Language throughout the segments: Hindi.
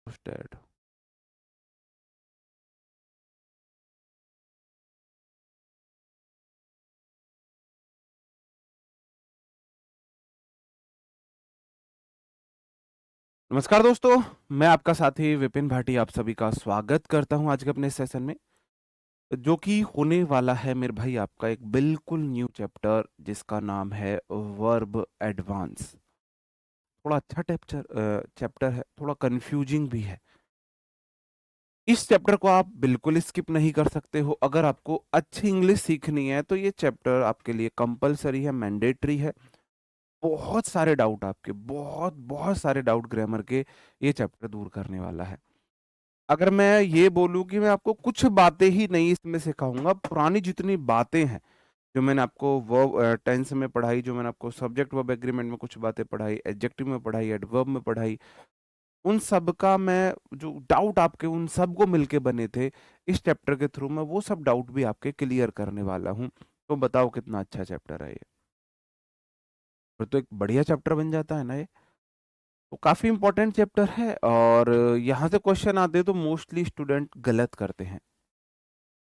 Dead. नमस्कार दोस्तों, मैं आपका साथी विपिन भाटी आप सभी का स्वागत करता हूं आज के अपने सेशन में, जो कि होने वाला है मेरे भाई आपका एक बिल्कुल न्यू चैप्टर जिसका नाम है वर्ब एडवांस। थोड़ा अच्छा चैप्टर है, थोड़ा कंफ्यूजिंग भी है। इस चैप्टर को आप बिल्कुल स्किप नहीं कर सकते हो। अगर आपको अच्छी इंग्लिश सीखनी है तो ये चैप्टर आपके लिए कंपलसरी है, मैंडेटरी है। बहुत सारे डाउट आपके, बहुत बहुत सारे डाउट ग्रामर के ये चैप्टर दूर करने वाला है। अगर मैं ये बोलूँ कि मैं आपको कुछ बातें ही नहीं इसमें सिखाऊँगा, पुरानी जितनी बातें हैं, जो मैंने आपको वर्ब टेंस में पढ़ाई, जो मैंने आपको सब्जेक्ट वर्ब एग्रीमेंट में कुछ बातें पढ़ाई, एडजेक्टिव में पढ़ाई, एडवर्ब में पढ़ाई, उन सब का मैं जो डाउट आपके उन सब को मिलके बने थे, इस चैप्टर के थ्रू मैं वो सब डाउट भी आपके क्लियर करने वाला हूँ। तो बताओ कितना अच्छा चैप्टर है ये? फिर तो एक बढ़िया चैप्टर बन जाता है ना ये। तो काफ़ी इम्पोर्टेंट चैप्टर है और यहाँ से क्वेश्चन आते हैं तो मोस्टली स्टूडेंट गलत करते हैं।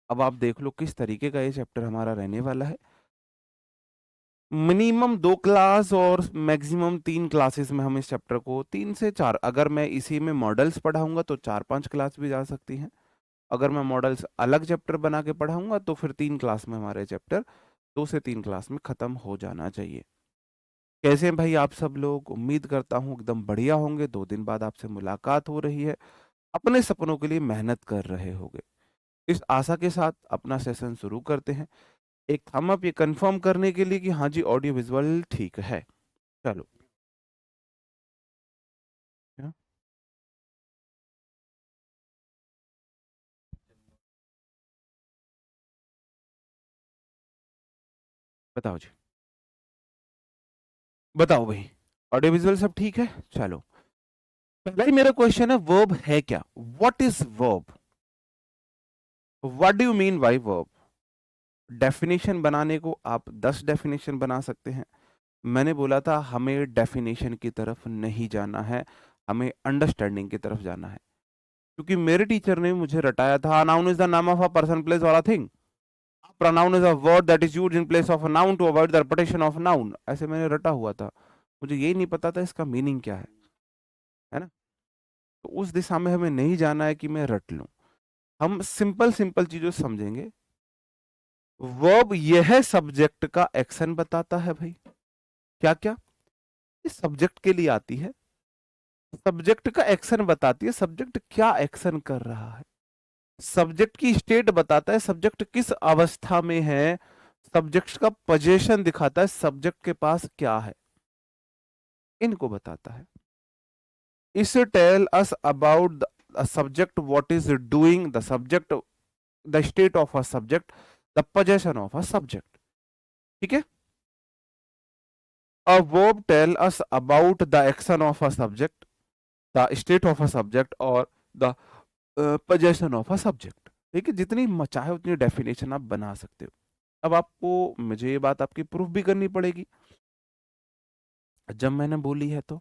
अब आप देख लो किस तरीके का ये चैप्टर हमारा रहने वाला है। मिनिमम 2 क्लास और मैक्सिमम 3 क्लासेस में हम इस चैप्टर को 3 से 4, अगर मैं इसी में मॉडल्स पढ़ाऊँगा तो 4-5 क्लास भी जा सकती हैं। अगर मैं मॉडल्स अलग चैप्टर बना के पढ़ाऊँगा तो फिर 3 क्लास में हमारे चैप्टर 2 से 3 क्लास में ख़त्म हो जाना चाहिए। कैसे हैं भाई आप सब लोग? उम्मीद करता हूँ एकदम बढ़िया होंगे। 2 दिन बाद आपसे मुलाकात हो रही है। अपने सपनों के लिए मेहनत कर रहे होंगे। इस आशा के साथ अपना सेशन शुरू करते हैं। एक थंब अप ये कंफर्म करने के लिए कि हाँ जी ऑडियो विजुअल ठीक है। चलो। क्या? बताओ जी। बताओ भाई। ऑडियो विजुअल सब ठीक है? चलो। पहला ही मेरा क्वेश्चन है, वर्ब है क्या? What is verb? What do you mean by verb? Definition बनाने को आप 10 डेफिनेशन बना सकते हैं। मैंने बोला था हमें डेफिनेशन की तरफ नहीं जाना है, हमें अंडरस्टैंडिंग की तरफ जाना है। क्योंकि मेरे टीचर ने मुझे रटाया था, नाउन इज द नाम ऑफ अ पर्सन, प्लेस और a thing. Pronoun is a word that is used in place of a noun to avoid the repetition of noun. ऐसे मैंने रटा हुआ था। मुझे यही नहीं पता था इसका मीनिंग क्या है ना? तो उस दिशा में हमें नहीं जाना है कि मैं रट लूं। हम सिंपल सिंपल चीजों से समझेंगे। वर्ब यह सब्जेक्ट का एक्शन बताता है भाई। क्या क्या? ये सब्जेक्ट के लिए आती है, सब्जेक्ट का एक्शन बताती है, सब्जेक्ट क्या एक्शन कर रहा है, सब्जेक्ट की स्टेट बताता है, सब्जेक्ट किस अवस्था में है, सब्जेक्ट का पोजीशन दिखाता है, सब्जेक्ट के पास क्या है, इनको बताता है। Is tell us about the subject, what is doing the subject, the state of a subject, the position of a subject. ठीक है? A verb tell us about the action of a subject, the state of a subject और the possession of a subject। ठीक है? जितनी चाहे उतनी डेफिनेशन आप बना सकते हो। अब आपको मुझे ये बात आपकी प्रूफ भी करनी पड़ेगी जब मैंने बोली है तो।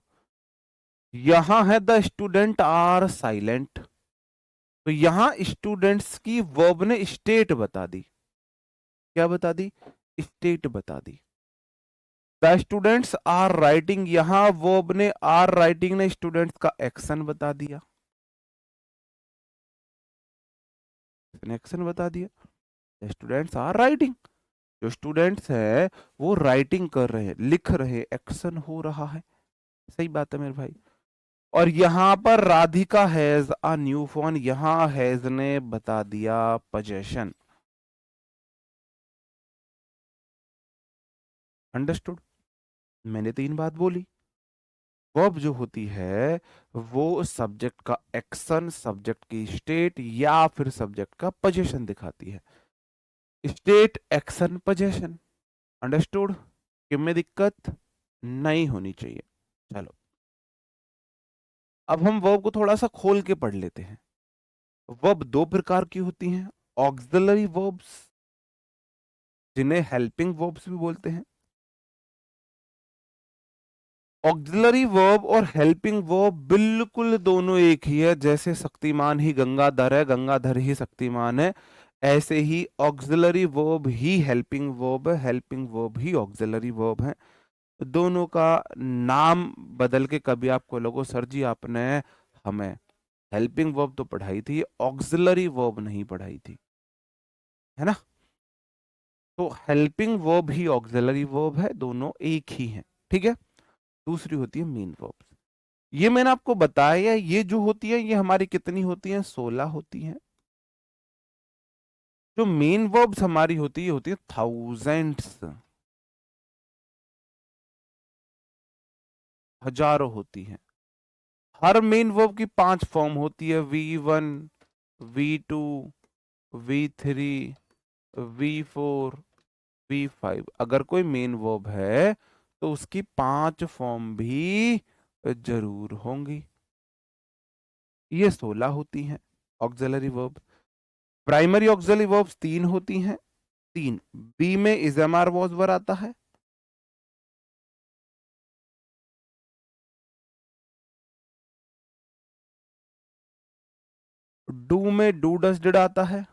यहां है द स्टूडेंट आर साइलेंट, तो यहां स्टूडेंट्स की वर्ब ने स्टेट बता दी। क्या बता दी? स्टेट बता दी। द स्टूडेंट्स आर राइटिंग, यहां वर्ब ने आर राइटिंग ने स्टूडेंट्स का एक्शन बता दिया। एक्शन बता दिया। स्टूडेंट्स आर राइटिंग, जो स्टूडेंट्स है वो राइटिंग कर रहे हैं, लिख रहे हैं, एक्शन हो रहा है। सही बात है मेरे भाई। और यहां पर Radhika has a new phone, यहां हैज ने बता दिया पोजेशन। अंडरस्टूड? मैंने 3 बात बोली। वर्ब जो होती है वो सब्जेक्ट का एक्शन, सब्जेक्ट की स्टेट या फिर सब्जेक्ट का पोजीशन दिखाती है। State, action, position. अंडरस्टूड? कि में दिक्कत नहीं होनी चाहिए। चलो, अब हम वर्ब को थोड़ा सा खोल के पढ़ लेते हैं। वर्ब 2 प्रकार की होती हैं। ऑक्सिलरी वर्ब्स, जिन्हें हेल्पिंग वर्ब्स भी बोलते हैं, ऑक्सिलरी वर्ब और हेल्पिंग वर्ब बिल्कुल दोनों एक ही है। जैसे शक्तिमान ही गंगाधर है, गंगाधर ही शक्तिमान है, ऐसे ही ऑक्सिलरी वर्ब ही हेल्पिंग वर्ब है, हेल्पिंग वर्ब ही ऑक्सिलरी वर्ब है। दोनों का नाम बदल के कभी आपको लोगों सर जी आपने हमें हेल्पिंग वर्ब तो पढ़ाई थी, ऑक्सिलरी वर्ब नहीं पढ़ाई थी, है ना। तो हेल्पिंग वर्ब ही ऑक्सिलरी वर्ब है, दोनों एक ही हैं, ठीक है। दूसरी होती है मेन वर्ब। ये मैंने आपको बताया, ये जो होती है ये हमारी कितनी होती है, 16 होती है। जो मेन वर्ब्स हमारी होती है थाउजेंड्स, हजारों होती है। हर मेन वर्ब की 5 फॉर्म होती है, V1, V2, V3, V4, V5। अगर कोई मेन वर्ब है तो उसकी 5 फॉर्म भी जरूर होंगी। ये 16 होती हैं auxiliary verb. Primary auxiliary verbs 3 होती हैं, 3। बी में is am are was were आता है, डू में डू डस डिड आता है,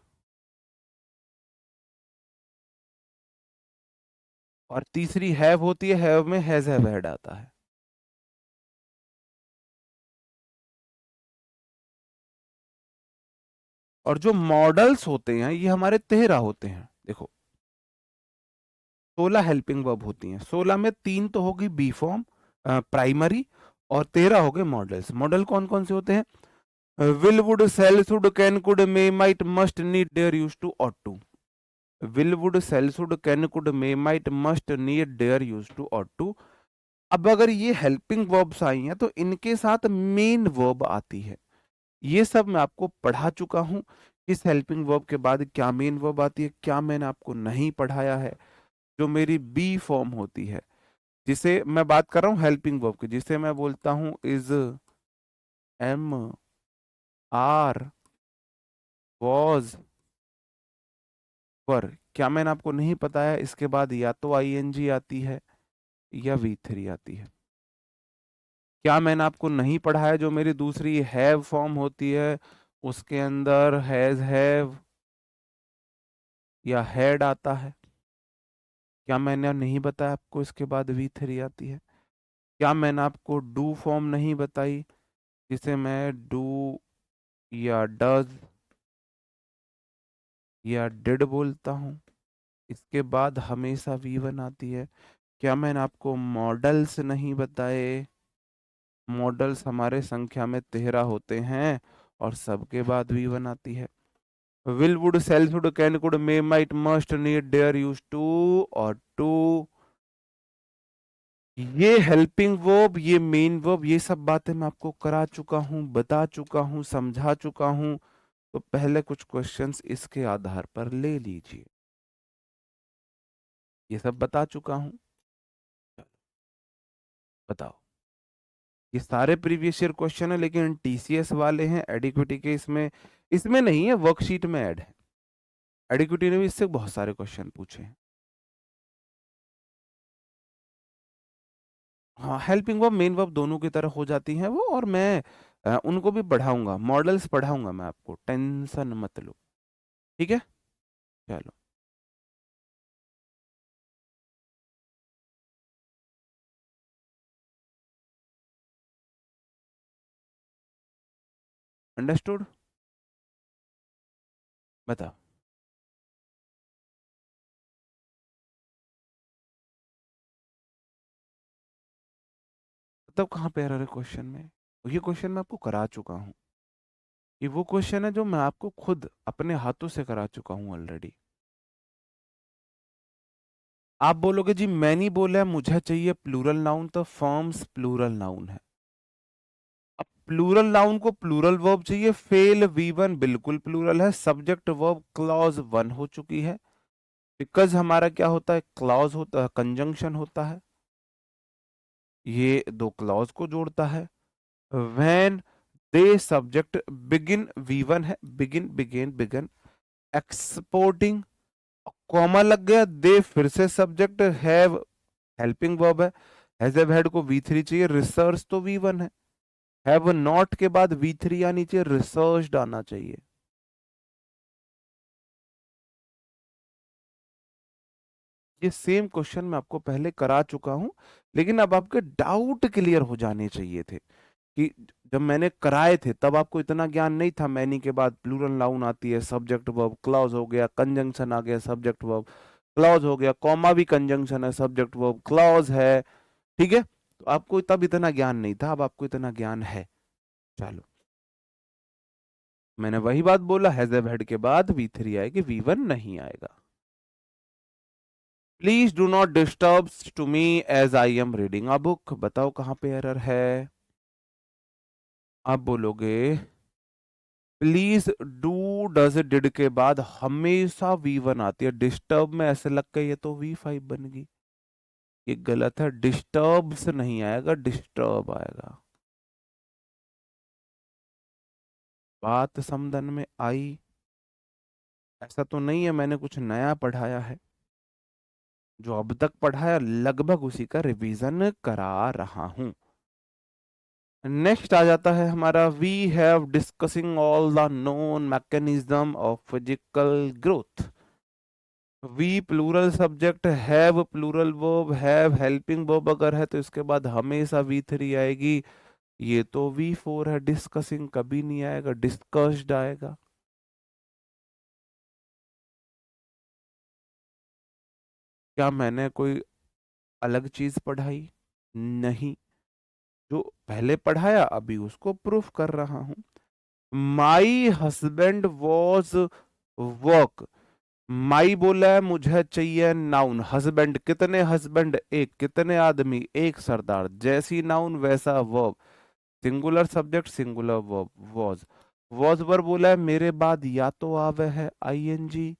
और तीसरी हैव होती है, हैव में हैज हैव हैड आता है। और जो मॉडल्स होते हैं ये हमारे 13 होते हैं। देखो 16 हेल्पिंग वर्ब होती हैं, 16 में 3 तो होगी बी फॉर्म प्राइमरी, और 13 हो गए मॉडल्स। मॉडल कौन कौन से होते हैं, will would shall should can could may might must need dare use to ought to. Will would shall should can could may might must need dare use to ought to. अब अगर ये हेल्पिंग वर्ब्स आई हैं तो इनके साथ मेन वर्ब आती है। ये सब मैं आपको पढ़ा चुका हूं। किस हेल्पिंग वर्ब के बाद क्या मेन वर्ब आती है, क्या मैंने आपको नहीं पढ़ाया है। जो मेरी बी फॉर्म होती है, जिसे मैं बात कर रहा हूँ हेल्पिंग वर्ब की, जिसे मैं बोलता हूँ इज, एम, आर, वॉज, वर। क्या मैंने आपको नहीं बताया, इसके बाद या तो आईएनजी आती है या V3 आती है। क्या मैंने आपको नहीं पढ़ाया, जो मेरी दूसरी हैव फॉर्म होती है उसके अंदर हैज हैव या हैड आता है। क्या मैंने नहीं बताया आपको इसके बाद V3 आती है। क्या मैंने आपको डू फॉर्म नहीं बताई, जिसे मैं डू या डज या डिड बोलता हूँ, इसके बाद हमेशा V1 आती है। क्या मैंने आपको मॉडल्स नहीं बताए, मॉडल्स हमारे संख्या में 13 होते हैं और सबके बाद V1 आती है। Will would shall should can could may might must need dare use to ought to. ये हेल्पिंग वर्ब, ये मेन वर्ब, ये सब बातें मैं आपको करा चुका हूं, बता चुका हूं, समझा चुका हूं। तो पहले कुछ क्वेश्चंस इसके आधार पर ले लीजिए। ये सब बता चुका हूं, बताओ। ये सारे प्रीवियस ईयर क्वेश्चन है, लेकिन टीसीएस वाले हैं एडिक्विटी के, इसमें इसमें नहीं है, वर्कशीट में ऐड है। एडिक्विटी ने भी इससे बहुत सारे क्वेश्चन पूछे हैं। हाँ, हेल्पिंग वर्ब मेन वर्ब दोनों की तरह हो जाती हैं वो, और मैं उनको भी पढ़ाऊंगा, मॉडल्स पढ़ाऊंगा मैं आपको, टेंशन मत लो, ठीक है। चलो, अंडरस्टूड। बताओ। तब कहाँ पे एरर है क्वेश्चन में, ये क्वेश्चन मैं आपको करा चुका हूँ। ये वो क्वेश्चन है जो मैं आपको खुद अपने हाथों से करा चुका हूँ ऑलरेडी। आप बोलोगे जी मैं नहीं बोला, मुझे चाहिए प्लूरल नाउन, तो फॉर्म्स प्लूरल नाउन है। अब प्लूरल नाउन को प्लूरल वर्ब चाहिए, फेल V1 बिल्कुल प्लूरल है, सब्जेक्ट वर्ब क्लॉज 1 हो चुकी है। बिकॉज हमारा क्या होता है, क्लॉज होता है, कंजंक्शन होता है, ये दो क्लॉज को जोड़ता है। When they subject begin, V1 है, begin began begun, exporting, comma लग गया, दे फिर से सब्जेक्ट, हैव हेल्पिंग वर्ब है, हैज हैव हैड को V3 चाहिए, रिसर्च तो V1 है। हैव नॉट के बाद V3 आनी चाहिए, रिसर्च आना चाहिए। ये सेम क्वेश्चन मैं आपको पहले करा चुका हूं, लेकिन अब आपके डाउट क्लियर हो जाने चाहिए थे कि जब मैंने कराए थे तब आपको इतना ज्ञान नहीं था। मैनी के बाद प्लूरल नाउन आती है, सब्जेक्ट वर्ब क्लॉज हो गया, कंजंक्शन आ गया, सब्जेक्ट वर्ब क्लॉज हो गया, कॉमा भी कंजंक्शन है, सब्जेक्ट वर्ब क्लॉज है। ठीक है, तो आपको तब इतना ज्ञान नहीं था, अब आपको इतना ज्ञान है। चलो, मैंने वही बात बोला, हैज हैव हैड के बाद V3 आएगी, V1 नहीं आएगा। Please do not disturb to me as I am reading a book. बताओ कहाँ पे एरर है। आप बोलोगे प्लीज डू डज डिड के बाद हमेशा V1 आती है, डिस्टर्ब में ऐसे लग के ये तो V5 बन गई। ये गलत है, डिस्टर्ब से नहीं आएगा, डिस्टर्ब आएगा। बात समझन में आई? ऐसा तो नहीं है मैंने कुछ नया पढ़ाया है, जो अब तक पढ़ाया लगभग उसी का रिवीजन करा रहा हूं। नेक्स्ट आ जाता है हमारा, we have discussing all the known mechanism of physical growth. We plural subject, have plural verb, have helping verb अगर है तो इसके बाद हमेशा V3 आएगी। ये तो V4 है, डिस्कसिंग कभी नहीं आएगा, डिस्कस्ड आएगा। क्या मैंने कोई अलग चीज पढ़ाई? नहीं, जो पहले पढ़ाया अभी उसको प्रूफ कर रहा हूं। My husband was work. माई बोला है मुझे चाहिए नाउन, हस्बैंड कितने हस्बैंड? एक, कितने आदमी? एक सरदार। जैसी नाउन वैसा verb, singular subject singular verb, was verb बोला है मेरे बाद या तो आवे है ING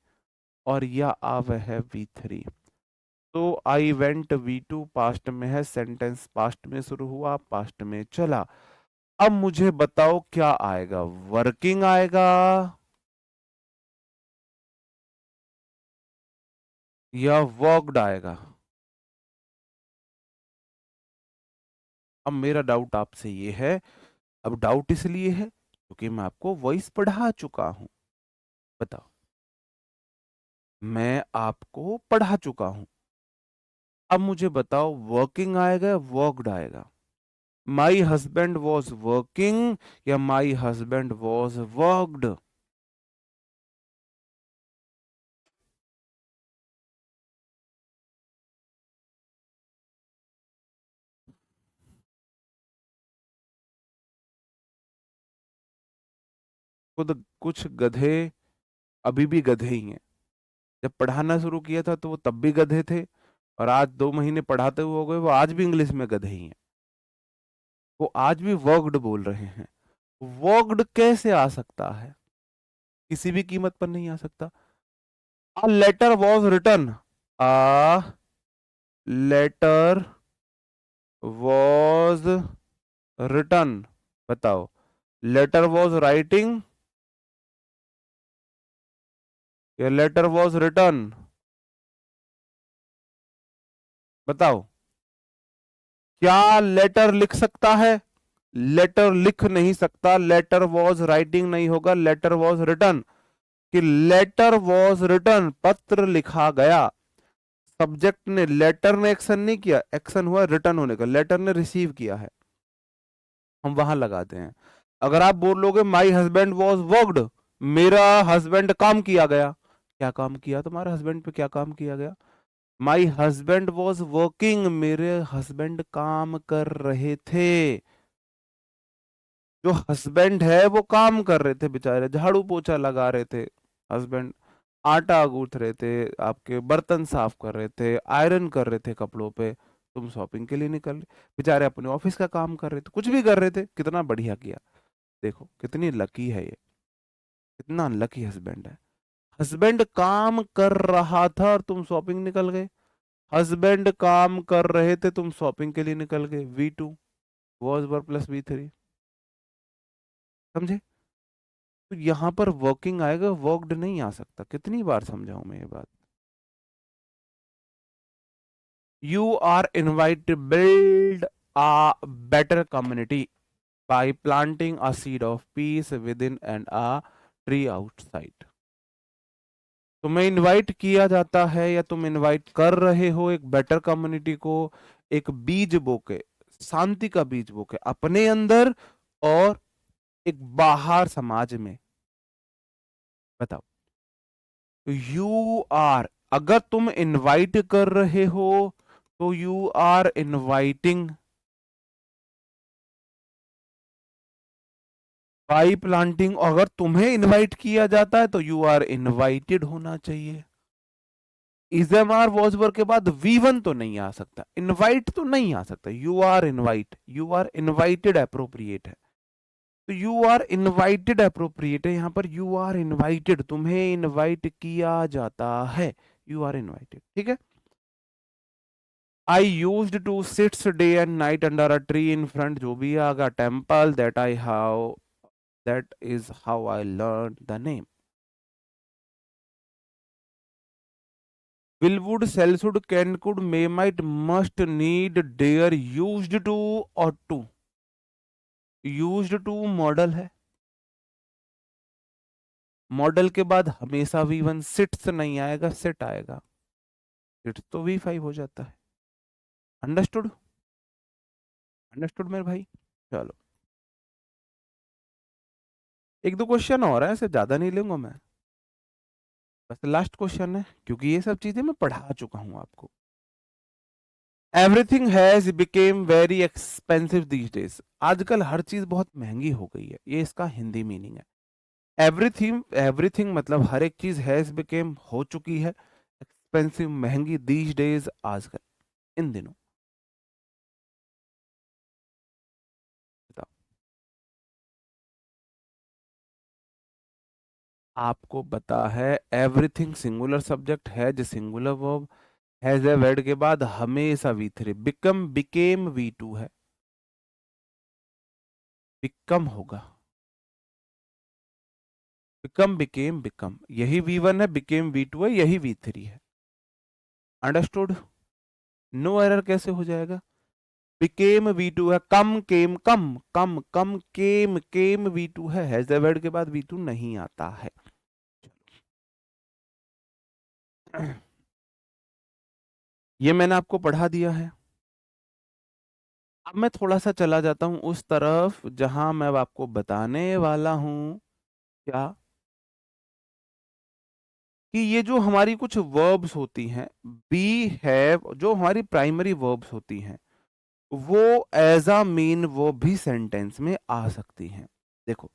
और या आवे है V3। तो आई वेंट V2 पास्ट में है, सेंटेंस पास्ट में शुरू हुआ, पास्ट में चला। अब मुझे बताओ क्या आएगा, वर्किंग आएगा या वर्कड आएगा? अब मेरा डाउट आपसे ये है, अब डाउट इसलिए है क्योंकि मैं आपको वॉइस पढ़ा चुका हूं। बताओ, मैं आपको पढ़ा चुका हूं, अब मुझे बताओ वर्किंग आएगा या वर्कड आएगा? माई हस्बैंड वॉज वर्किंग या माई हस्बैंड वॉज वर्कड? खुद कुछ गधे अभी भी गधे ही हैं। जब पढ़ाना शुरू किया था तो वो तब भी गधे थे, और आज 2 महीने पढ़ाते हुए हो गए वो आज भी इंग्लिश में गधे ही हैं। वो आज भी वर्कड बोल रहे हैं। वर्कड कैसे आ सकता है? किसी भी कीमत पर नहीं आ सकता। A letter was written, a letter was written. बताओ, लेटर वॉज राइटिंग या लेटर वॉज रिटन? बताओ, क्या लेटर लिख सकता है? लेटर लिख नहीं सकता। लेटर वॉज राइटिंग नहीं होगा, लेटर वॉज रिटन। कि लेटर वॉज रिटन, पत्र लिखा गया। सब्जेक्ट ने, लेटर ने एक्शन नहीं किया, एक्शन हुआ रिटर्न होने का, लेटर ने रिसीव किया है, हम वहां लगाते हैं। अगर आप बोलोगे माई हस्बैंड वॉज वर्कड, मेरा हस्बैंड काम किया गया, क्या काम किया तुम्हारे हस्बैंड पे, क्या काम किया गया? माई हस्बैंड वॉज वर्किंग, मेरे हस्बैंड काम कर रहे थे। जो हस्बैंड है वो काम कर रहे थे बेचारे, झाड़ू पोछा लगा रहे थे हस्बैंड, आटा गूंथ रहे थे, आपके बर्तन साफ कर रहे थे, आयरन कर रहे थे कपड़ों पे। तुम शॉपिंग के लिए निकल रहे, बेचारे अपने ऑफिस का काम कर रहे थे, कुछ भी कर रहे थे। कितना बढ़िया किया, देखो कितनी लकी है ये, कितना अनलकी हस्बैंड है। हस्बैंड काम कर रहा था और तुम शॉपिंग निकल गए। हस्बैंड काम कर रहे थे, तुम शॉपिंग के लिए निकल गए। V2 was verb plus V3। समझे? तो यहाँ पर वर्किंग आएगा, वर्कड नहीं आ सकता। कितनी बार समझाऊं मैं ये बात? You are invited to build a better community by planting a seed of peace within and a tree outside. तुम्हें इनवाइट किया जाता है या तुम इनवाइट कर रहे हो एक बेटर कम्युनिटी को, एक बीज बोके, शांति का बीज बोके अपने अंदर और एक बाहर समाज में। बताओ, यू आर, अगर तुम इनवाइट कर रहे हो तो you are inviting by planting. अगर तुम्हें इनवाइट किया जाता है तो यू आर इनवाइटेड होना चाहिए। इजएमआर वॉजवर के बाद वी1 तो नहीं आ सकता, इनवाइट तो नहीं आ सकता। You are invite, you are invited appropriate है, तो यू आर इनवाइटेड अप्रोप्रिएट है। यहां पर यू आर इनवाइटेड, तुम्हें इनवाइट किया जाता है, यू आर इनवाइटेड। ठीक है। I used to sits day and night under a tree in front, जो भी आगा temple that I how, that is how I learn the name. Willwood, Sellswood, Kenwood, Maymight, must, need, dare, used to, ought to। Used to modal है, मॉडल के बाद हमेशा वी1, सिट्स नहीं आएगा, सिट आएगा। सिट्स तो वी5 हो जाता है। अंडरस्टूड, अंडरस्टूड मेरे भाई। चलो, एक दो क्वेश्चन और है, ऐसे ज्यादा नहीं लूंगा मैं, बस लास्ट क्वेश्चन है, क्योंकि ये सब चीजें मैं पढ़ा चुका हूं आपको। Everything has became very expensive these days. आजकल हर चीज बहुत महंगी हो गई है, ये इसका हिंदी मीनिंग है। एवरीथिंग, एवरीथिंग मतलब हर एक चीज हैज बिकेम हो चुकी है, एक्सपेंसिव महंगी, दीज डेज आजकल, इन दिनों। बताओ, आपको पता है everything singular subject, has singular verb, has a word के बाद हमेशा वी3, बिकम बिकेम वी2 है, बिकम होगा, बिकम बिकेम बिकम, यही वी1 है, बिकेम वी2 है, यही वी3 है। अंडरस्टूड। नो एरर कैसे हो जाएगा? बिकेम वी2 है, कम केम कम, कम कम केम केम वी2 है, हैज द वर्ड के बाद वी2 नहीं आता है। ये मैंने आपको पढ़ा दिया है। अब मैं थोड़ा सा चला जाता हूं उस तरफ जहां मैं अब आपको बताने वाला हूं क्या, कि ये जो हमारी कुछ वर्ब्स होती हैं, बी हैव, जो हमारी प्राइमरी वर्ब्स होती हैं, वो एज अ मेन वर्ब भी सेंटेंस में आ सकती हैं। देखो,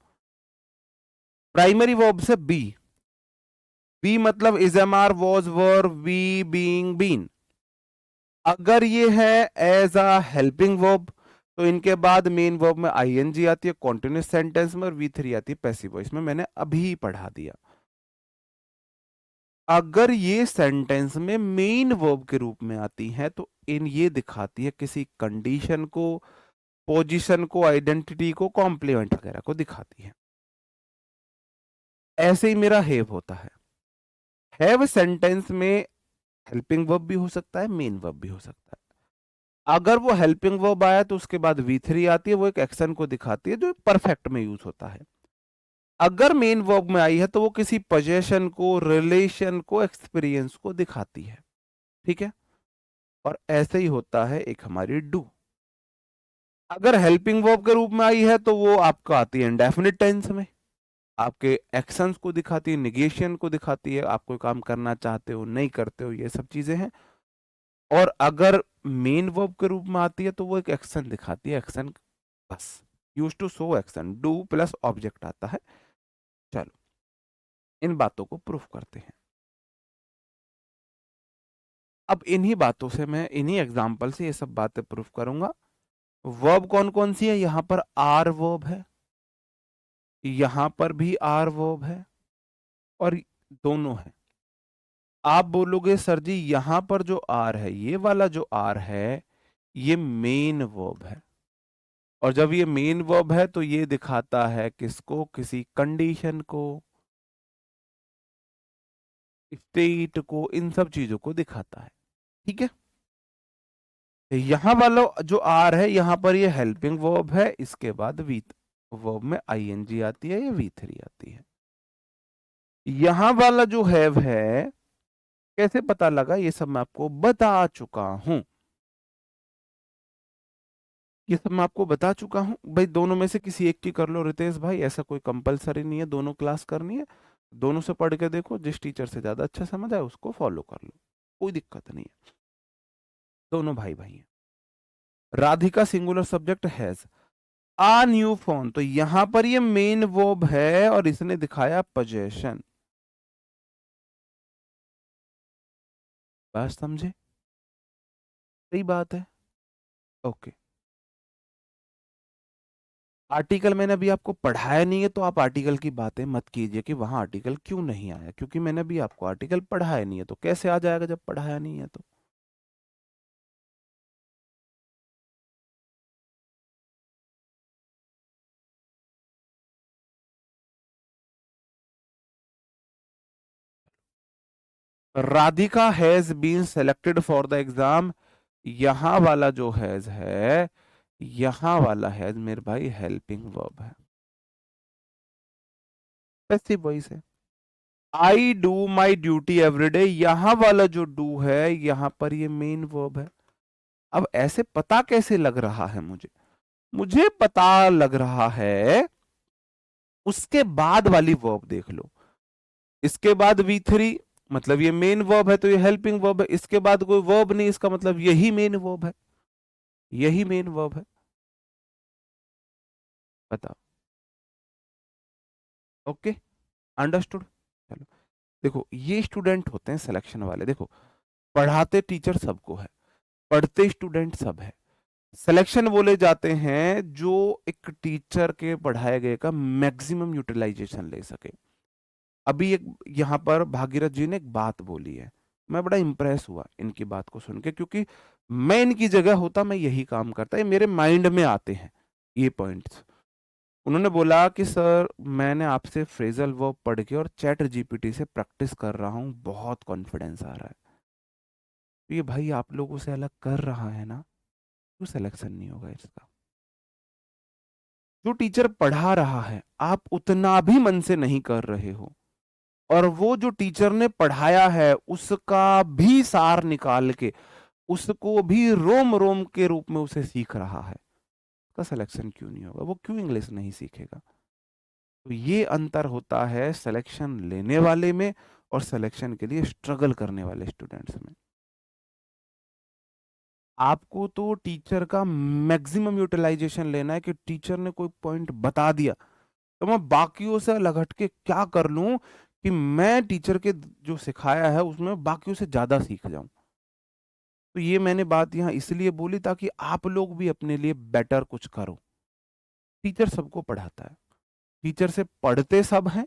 प्राइमरी वर्ब से बी, बी मतलब is am are was were be being been. अगर ये है एज अ हेल्पिंग वर्ब तो इनके बाद मेन वर्ब में आईएनजी आती है कॉन्टिन्यूस सेंटेंस में, और वी3 आती है पैसिव वॉइस में, मैंने अभी पढ़ा दिया। अगर ये सेंटेंस में मेन वर्ब के रूप में आती है तो इन ये दिखाती है किसी कंडीशन को, पोजीशन को, आइडेंटिटी को, कॉम्प्लीमेंट वगैरह को दिखाती है। ऐसे ही मेरा हैव होता है, हैव सेंटेंस में हेल्पिंग वर्ब भी हो सकता है, मेन वर्ब भी हो सकता है। अगर वो हेल्पिंग वर्ब आया तो उसके बाद वी3 आती है, वो एक एक्शन को दिखाती है जो परफेक्ट में यूज होता है। अगर मेन वर्ब में आई है तो वो किसी पोजीशन को, रिलेशन को, एक्सपीरियंस को दिखाती है। ठीक है। और ऐसे ही होता है एक हमारी डू। अगर हेल्पिंग वर्ब के रूप में आई है तो वो आपको आती है इंडेफिनिट टेंस में, आपके एक्शंस को दिखाती है, निगेशन को दिखाती है, आप कोई काम करना चाहते हो, नहीं करते हो, ये सब चीजें हैं। और अगर मेन वर्ब के रूप में आती है तो वो एक एक्शन दिखाती है, एक्शन बस, use to show action, do plus object आता है। चलो, इन बातों को प्रूफ करते हैं। अब इन्हीं बातों से मैं, इन्हीं एग्जाम्पल से ये सब बातें प्रूफ करूंगा। वर्ब कौन कौन सी है? यहां पर आर वर्ब है, यहां पर भी आर वर्ब है, और दोनों है। आप बोलोगे सर जी यहां पर जो आर है, ये वाला जो आर है, ये मेन वर्ब है, और जब ये मेन वर्ब है तो ये दिखाता है किसको? किसी कंडीशन को, स्टेट को, इन सब चीजों को दिखाता है। ठीक है। यहां वाला जो आर है यहां पर ये हेल्पिंग वर्ब है, इसके बाद वी वर्ब में आईएनजी आती है, ये V3 आती है। यहां वाला जो हैव है कैसे पता लगा, ये सब मैं आपको बता चुका हूं। ये सब मैं आपको बता चुका हूं भाई, दोनों में से किसी एक की कर लो रितेश भाई, ऐसा कोई कंपलसरी नहीं है, दोनों क्लास करनी है। दोनों से पढ़ के देखो, जिस टीचर से ज्यादा अच्छा समझ आए उसको फॉलो कर लो, कोई दिक्कत नहीं है, दोनों भाई भाई हैं। Radhika singular subject has a new phone, तो यहां पर ये मेन वर्ब है और इसने दिखाया पोजेशन। बात समझे? सही बात है। ओके, आर्टिकल मैंने अभी आपको पढ़ाया नहीं है, तो आप आर्टिकल की बातें मत कीजिए कि वहां आर्टिकल क्यों नहीं आया, क्योंकि मैंने अभी आपको आर्टिकल पढ़ाया नहीं है, तो कैसे आ जाएगा जब पढ़ाया नहीं है तो। Radhika has been selected for the exam, यहां वाला जो हैज है, यहां वाला हैज मेरे भाई हेल्पिंग वर्ब है, पैसिव वॉइस है। I do my duty everyday, यहां वाला जो डू है यहां पर ये मेन वर्ब है। अब ऐसे पता कैसे लग रहा है मुझे, मुझे पता लग रहा है उसके बाद वाली वर्ब देख लो। इसके बाद V3, मतलब ये मेन वर्ब है, तो ये हेल्पिंग वर्ब है। इसके बाद कोई वर्ब नहीं, इसका मतलब यही मेन वर्ब है, यही मेन वर्ब है। बताओ। Okay, understood. चलो, देखो ये स्टूडेंट होते हैं सिलेक्शन वाले। देखो, पढ़ाते टीचर सबको है, पढ़ते स्टूडेंट सब है। सिलेक्शन बोले जाते हैं जो एक टीचर के पढ़ाए गए का मैक्सिमम यूटिलाइजेशन ले सके। अभी एक यहाँ पर भागीरथ जी ने एक बात बोली है, मैं बड़ा इंप्रेस हुआ इनकी बात को सुन के, क्योंकि मैं इनकी जगह होता मैं यही काम करता, ये मेरे माइंड में आते हैं ये पॉइंट्स। उन्होंने बोला कि सर मैंने आपसे फ्रेजल वर्ब पढ़ के और चैट जीपीटी से प्रैक्टिस कर रहा हूँ, बहुत कॉन्फिडेंस आ रहा है। तो ये भाई आप लोगों से अलग कर रहा है ना, क्यों सिलेक्शन नहीं होगा इसका? जो टीचर पढ़ा रहा है आप उतना भी मन से नहीं कर रहे हो, और वो जो टीचर ने पढ़ाया है उसका भी सार निकाल के उसको भी रोम रोम के रूप में उसे सीख रहा है, उसका सिलेक्शन क्यों नहीं होगा? वो क्यों इंग्लिश नहीं सीखेगा? तो ये अंतर होता है सिलेक्शन लेने वाले में और सिलेक्शन के लिए स्ट्रगल करने वाले स्टूडेंट्स में। आपको तो टीचर का मैक्सिमम यूटिलाइजेशन लेना है, कि टीचर ने कोई पॉइंट बता दिया तो मैं बाकियों से अलग हट के क्या कर लूं कि मैं टीचर के जो सिखाया है उसमें बाकियों से ज्यादा सीख जाऊं। तो ये मैंने बात यहाँ इसलिए बोली ताकि आप लोग भी अपने लिए बेटर कुछ करो। टीचर सबको पढ़ाता है, टीचर से पढ़ते सब हैं,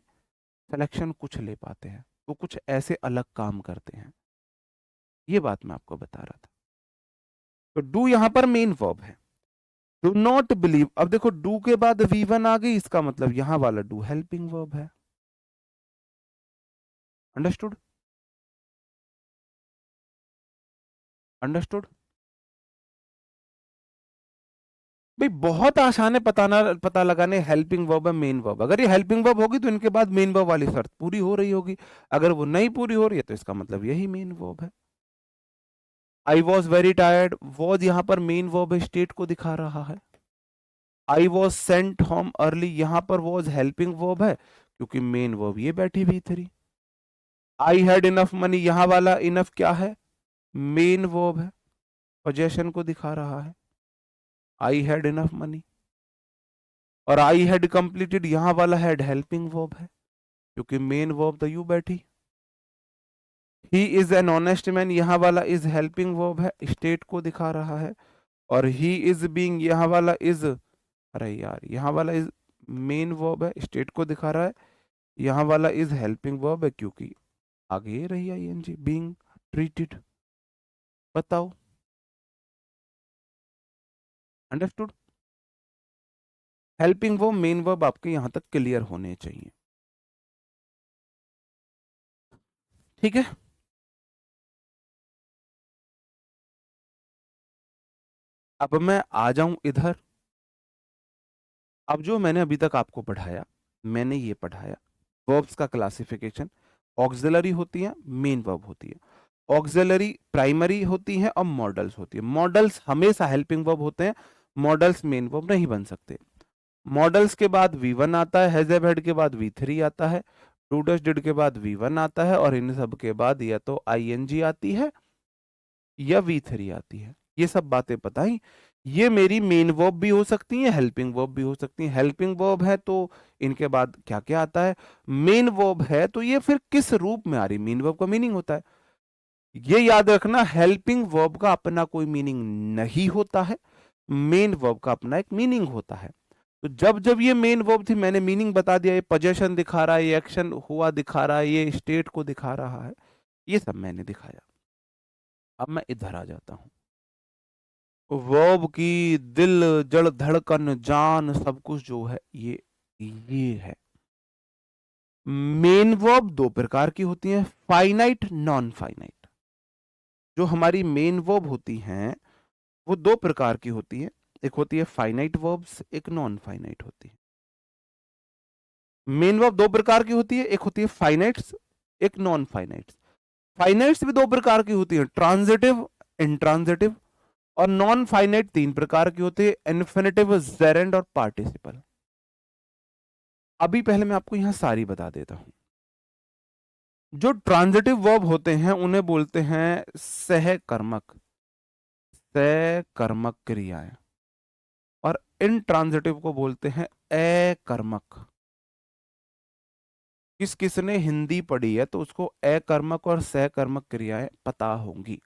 सिलेक्शन कुछ ले पाते हैं, वो कुछ ऐसे अलग काम करते हैं। ये बात मैं आपको बता रहा था। तो डू यहां पर मेन वर्ब है। डू नॉट बिलीव, अब देखो डू के बाद V1 आ गई, इसका मतलब यहां वाला डू हेल्पिंग वर्ब है। अंडरस्टूड? अंडरस्टूड? भाई बहुत आसान है पता लगाने हेल्पिंग वर्ब है मेन वर्ब। अगर ये हेल्पिंग वर्ब होगी तो इनके बाद मेन वर्ब वाली शर्त पूरी हो रही होगी, अगर वो नहीं पूरी हो रही है तो इसका मतलब यही मेन वर्ब है। I was very tired, was यहां पर मेन वर्ब है, स्टेट को दिखा रहा है। I was sent home early, यहां पर वॉज हेल्पिंग वर्ब है क्योंकि मेन वर्ब ये बैठी V3। I had enough money, यहां वाला इनफ क्या है? मेन वर्ब है, पोजेशन को दिखा रहा है। I had enough money. और आई हैड कंप्लीटेड, यहां वाला हैड हेल्पिंग वर्ब है क्योंकि मेन वर्ब तो यू बैठी। He is an honest man, यहां वाला इज हेल्पिंग वर्ब है, स्टेट को दिखा रहा है। और ही इज बीइंग, यहां वाला इज, अरे यार यहां वाला इज मेन वर्ब है, स्टेट को दिखा रहा है। यहां वाला इज हेल्पिंग वर्ब है क्योंकि आगे रही आईएनजी बीइंग ट्रीटेड। बताओ, understood? Helping verb main verb आपके यहां तक क्लियर होने चाहिए, ठीक है? अब मैं आ जाऊं इधर। अब जो मैंने अभी तक आपको पढ़ाया, मैंने ये पढ़ाया वर्ब्स का क्लासिफिकेशन। ऑक्सिलरी होती है, मेन वर्ब होती है। ऑक्सिलरी प्राइमरी होती है और मॉडल्स होती है। मॉडल्स हमेशा हेल्पिंग वर्ब होते हैं, मॉडल्स मेन वर्ब नहीं बन सकते। मॉडल्स के बाद V1 आता है, हैज हैव हैड के बाद V3 आता है, डू डज डिड के बाद V1 आता है, और इन सब के बाद या तो ING आती है या V3 आती है। ये सब बातें पता ही। ये मेरी मेन वर्ब भी हो सकती है, हेल्पिंग वर्ब भी हो सकती है। हेल्पिंग वर्ब है तो इनके बाद क्या क्या आता है। मेन वर्ब है तो ये फिर किस रूप में आ रही, मेन वर्ब का मीनिंग होता है। ये याद रखना, हेल्पिंग वर्ब का अपना कोई मीनिंग नहीं होता है, मेन वर्ब का अपना एक मीनिंग होता है। तो जब जब ये मेन वर्ब थी मैंने मीनिंग बता दिया, ये पोजेशन दिखा रहा है, ये एक्शन हुआ दिखा रहा है, ये स्टेट को दिखा रहा है, ये सब मैंने दिखाया। अब मैं इधर आ जाता हूं। वर्ब की दिल जड़ धड़कन जान सब कुछ जो है ये है। मेन वर्ब दो प्रकार की होती है, फाइनाइट नॉन फाइनाइट। जो हमारी मेन वर्ब होती हैं वो दो प्रकार की होती है, एक होती है फाइनाइट वर्ब्स, एक नॉन फाइनाइट होती है। मेन वर्ब दो प्रकार की होती है, एक होती है फाइनाइट्स, एक नॉन फाइनाइट्स। फाइनाइट्स भी दो प्रकार की होती है, ट्रांजिटिव, इंट्रांजिटिव। और नॉन फाइनाइट तीन प्रकार की होती है, इन्फिनिटिव, जेरेंड और पार्टिसिपल। अभी पहले मैं आपको यहां सारी बता देता हूं। जो ट्रांजिटिव वर्ब होते हैं उन्हें बोलते हैं सहकर्मक, सहकर्मक क्रियाएं। और इंट्रांजिटिव को बोलते हैं अकर्मक। किस किसने हिंदी पढ़ी है तो उसको अकर्मक और सहकर्मक क्रियाएं पता होंगी।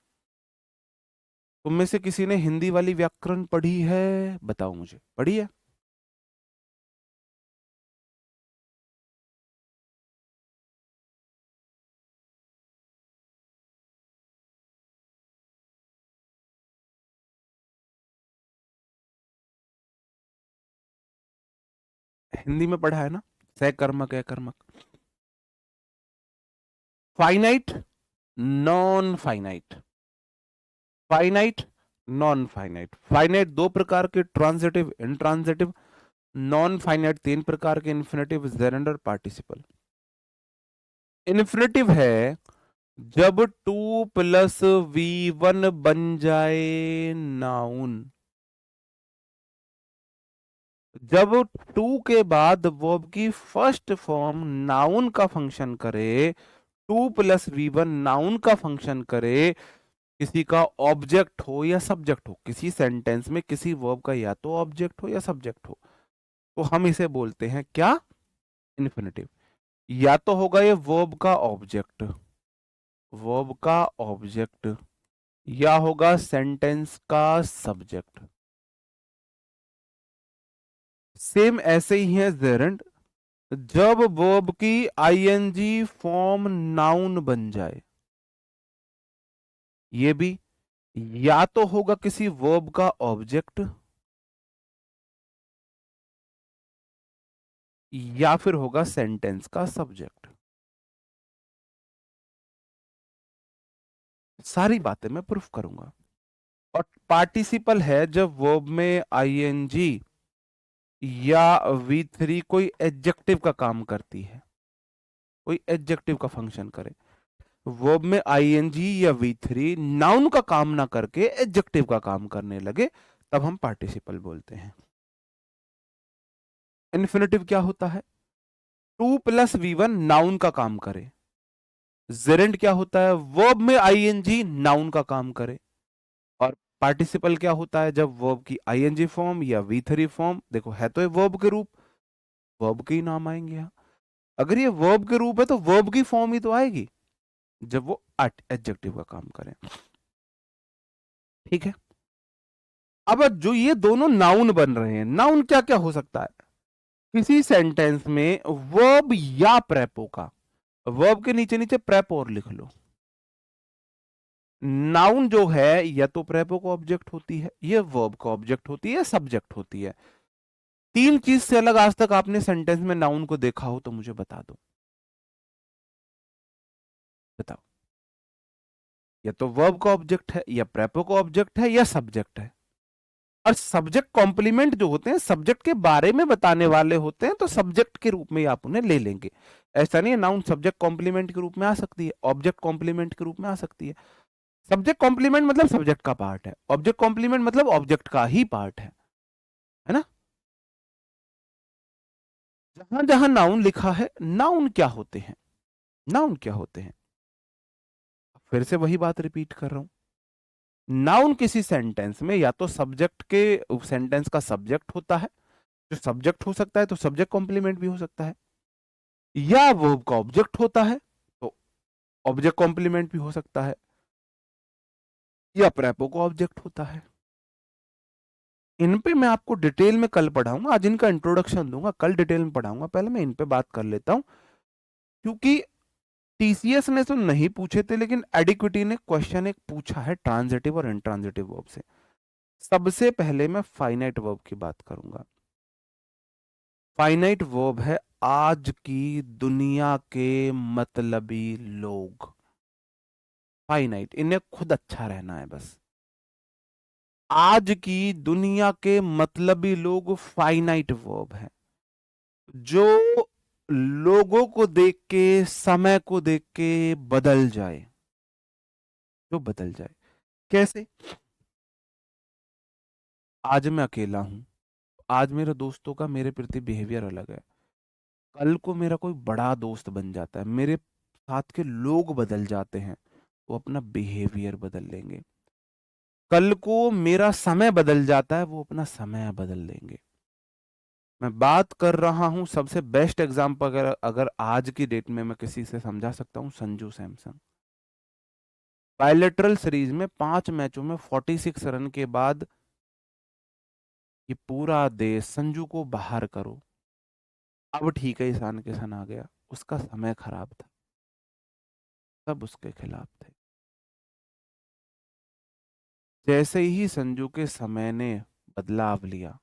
तुम में से किसी ने हिंदी वाली व्याकरण पढ़ी है? बताओ मुझे, पढ़ी है? हिंदी में पढ़ा है ना, सहकर्मक अकर्मक। Finite, non finite. Finite, non finite. Finite दो प्रकार के, ट्रांजिटिव, इंट्रांजिटिव। नॉन फाइनाइट तीन प्रकार के, इन्फिनेटिव, जेरेंडर, पार्टिसिपल। इन्फिनेटिव है जब 2 + V1 बन जाए नाउन। जब 2 के बाद वर्ब की फर्स्ट फॉर्म नाउन का फंक्शन करे, 2 + V1 नाउन का फंक्शन करे, किसी का ऑब्जेक्ट हो या सब्जेक्ट हो, किसी सेंटेंस में किसी वर्ब का या तो ऑब्जेक्ट हो या सब्जेक्ट हो, तो हम इसे बोलते हैं क्या? इन्फिनेटिव। या तो होगा ये वर्ब का ऑब्जेक्ट, वर्ब का ऑब्जेक्ट, या होगा सेंटेंस का सब्जेक्ट। सेम ऐसे ही है जेरेंड, जब वर्ब की आईएनजी फॉर्म नाउन बन जाए। ये भी या तो होगा किसी वर्ब का ऑब्जेक्ट या फिर होगा सेंटेंस का सब्जेक्ट। सारी बातें मैं प्रूफ करूंगा। और पार्टिसिपल है जब वर्ब में आईएनजी या V3 कोई एडजेक्टिव का काम करती है, कोई एडजेक्टिव का फंक्शन करे। वर्ब में आईएनजी या V3 नाउन का काम ना करके एडजेक्टिव का काम करने लगे, तब हम पार्टिसिपल बोलते हैं। इन्फिनेटिव क्या होता है? 2 + V1 नाउन का काम करे। जेरेंड क्या होता है? वर्ब में आईएनजी नाउन का काम करे। और पार्टिसिपल क्या होता है? जब वर्ब की आईएनजी फॉर्म या V3 फॉर्म, देखो है तो ये वर्ब के रूप, वर्ब के ही नाम आएंगे यहाँ। अगर ये वर्ब के रूप है तो वर्ब की फॉर्म ही तो आएगी जब वो एडजेक्टिव का काम करें। ठीक है। अब जो ये दोनों नाउन बन रहे हैं, नाउन क्या क्या हो सकता है? किसी सेंटेंस में वर्ब या प्रेपो का, वर्ब के नीचे नीचे प्रेपो और लिख लो। नाउन जो है या तो प्रेपो का ऑब्जेक्ट होती है, या वर्ब का ऑब्जेक्ट होती है, या सब्जेक्ट होती है। तीन चीज से अलग आज तक आपने सेंटेंस में नाउन को देखा हो तो मुझे बता दो, बताओ। या तो वर्ब का ऑब्जेक्ट है, या प्रेपो का ऑब्जेक्ट है, या सब्जेक्ट है। और सब्जेक्ट कॉम्प्लीमेंट जो होते हैं सब्जेक्ट के बारे में बताने वाले होते हैं, तो सब्जेक्ट के रूप में आप उन्हें ले लेंगे। ऐसा नहीं है, नाउन सब्जेक्ट कॉम्प्लीमेंट के रूप में आ सकती है, ऑब्जेक्ट कॉम्प्लीमेंट के रूप में आ सकती है। सब्जेक्ट कॉम्प्लीमेंट मतलब सब्जेक्ट का पार्ट है, ऑब्जेक्ट कॉम्प्लीमेंट मतलब ऑब्जेक्ट का ही पार्ट है ना। जहां जहां नाउन लिखा है, नाउन क्या होते हैं, नाउन क्या होते हैं, फिर से वही बात रिपीट कर रहा हूं। नाउन किसी सेंटेंस में या तो सब्जेक्ट के, सेंटेंस का सब्जेक्ट होता है, जो सब्जेक्ट हो सकता है तो सब्जेक्ट कॉम्प्लीमेंट भी हो सकता है, या वर्ब का ऑब्जेक्ट होता है तो ऑब्जेक्ट कॉम्प्लीमेंट भी हो सकता है, या प्रेपो का ऑब्जेक्ट होता है। इन पे मैं आपको डिटेल में कल पढ़ाऊंगा, आज इनका इंट्रोडक्शन दूंगा, कल डिटेल में पढ़ाऊंगा। पहले मैं इन पे बात कर लेता हूं, क्योंकि टीसीएस ने तो नहीं पूछे थे, लेकिन एडिक्विटी ने क्वेश्चन एक पूछा है ट्रांजिटिव और इंट्रांजिटिव वर्ब से। सबसे पहले मैं फाइनाइट वर्ब की बात करूंगा। फाइनाइट वर्ब है आज की दुनिया के मतलबी लोग। फाइनाइट, इन्हें खुद अच्छा रहना है बस। आज की दुनिया के मतलबी लोग फाइनाइट वर्ब है, जो लोगों को देख के, समय को देख के बदल जाए, जो बदल जाए। कैसे? आज मैं अकेला हूं, आज मेरे दोस्तों का मेरे प्रति बिहेवियर अलग है, कल को मेरा कोई बड़ा दोस्त बन जाता है, मेरे साथ के लोग बदल जाते हैं, वो अपना बिहेवियर बदल लेंगे। कल को मेरा समय बदल जाता है, वो अपना समय बदल लेंगे। मैं बात कर रहा हूं, सबसे बेस्ट एग्जाम्पल अगर अगर आज की डेट में मैं किसी से समझा सकता हूं, संजू सैमसन। बायलैटरल सीरीज में 5 मैचों में 46 रन के बाद ये पूरा देश संजू को बाहर करो। अब ठीक है, ईशान किशन आ गया, उसका समय खराब था, सब उसके खिलाफ थे। जैसे ही संजू के समय ने बदलाव लिया,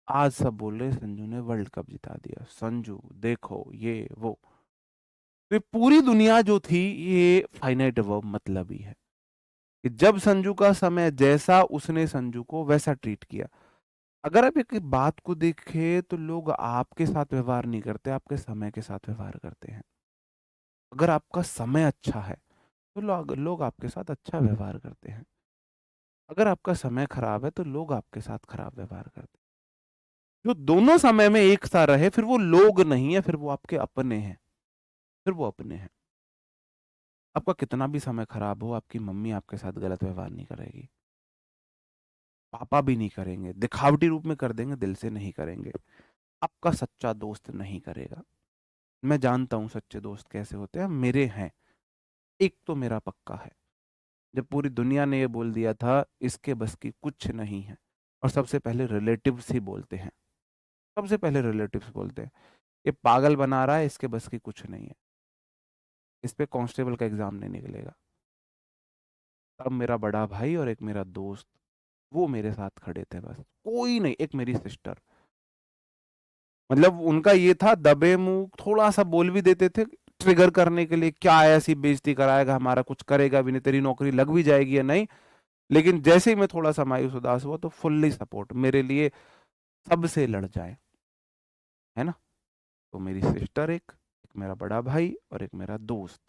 आज सब बोल रहे संजू ने वर्ल्ड कप जिता दिया, संजू देखो ये वो। तो ये पूरी दुनिया जो थी, ये फाइनाइट वर्ब मतलब ही है कि जब संजू का समय जैसा, उसने संजू को वैसा ट्रीट किया। अगर आप एक बात को देखें तो लोग आपके साथ व्यवहार नहीं करते, आपके समय के साथ व्यवहार करते हैं। अगर आपका समय अच्छा है तो लोग आपके साथ अच्छा व्यवहार करते हैं, अगर आपका समय खराब है तो लोग आपके साथ खराब व्यवहार करते हैं। जो दोनों समय में एक सा रहे, फिर वो लोग नहीं है, फिर वो आपके अपने हैं, फिर वो अपने हैं। आपका कितना भी समय खराब हो, आपकी मम्मी आपके साथ गलत व्यवहार नहीं करेगी, पापा भी नहीं करेंगे, दिखावटी रूप में कर देंगे, दिल से नहीं करेंगे। आपका सच्चा दोस्त नहीं करेगा। मैं जानता हूं सच्चे दोस्त कैसे होते हैं, मेरे हैं। एक तो मेरा पक्का है, जब पूरी दुनिया ने ये बोल दिया था इसके बस की कुछ नहीं है, और सबसे पहले रिलेटिव्स ही बोलते हैं, सबसे पहले रिलेटिव्स बोलते हैं ये पागल बना रहा है, इसके बस की कुछ नहीं है, इस पे कांस्टेबल का एग्जाम नहीं निकलेगा। तब मेरा बड़ा भाई और एक मेरा दोस्त, वो मेरे साथ खड़े थे, बस कोई नहीं। एक मेरी सिस्टर, मतलब उनका ये था, दबे मुंह थोड़ा सा बोल भी देते थे ट्रिगर करने के लिए, क्या ऐसी बेइज्जती कराएगा हमारा, कुछ करेगा भी नहीं, तेरी नौकरी लग भी जाएगी या नहीं। लेकिन जैसे ही मैं थोड़ा सा मायूस उदास हुआ तो फुल्ली सपोर्ट मेरे लिए, सबसे लड़ जाए, है ना। तो मेरी सिस्टर एक मेरा बड़ा भाई और एक मेरा दोस्त।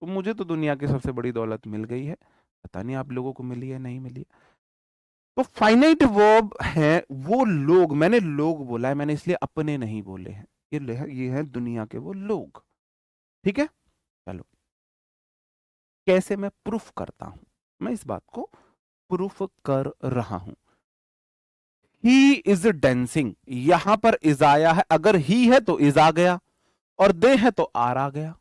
तो मुझे तो दुनिया की सबसे बड़ी दौलत मिल गई है, पता नहीं आप लोगों को मिली है नहीं मिली है। तो फाइनाइट वर्ब है वो लोग, मैंने लोग बोला है, मैंने इसलिए अपने नहीं बोले हैं, ये है दुनिया के वो लोग। ठीक है, चलो कैसे मैं प्रूफ करता हूं, मैं इस बात को प्रूफ कर रहा हूं। ही इज डेंसिंग, यहां पर इज आया है, अगर ही है तो इज आ गया, और दे है तो आर आ गया।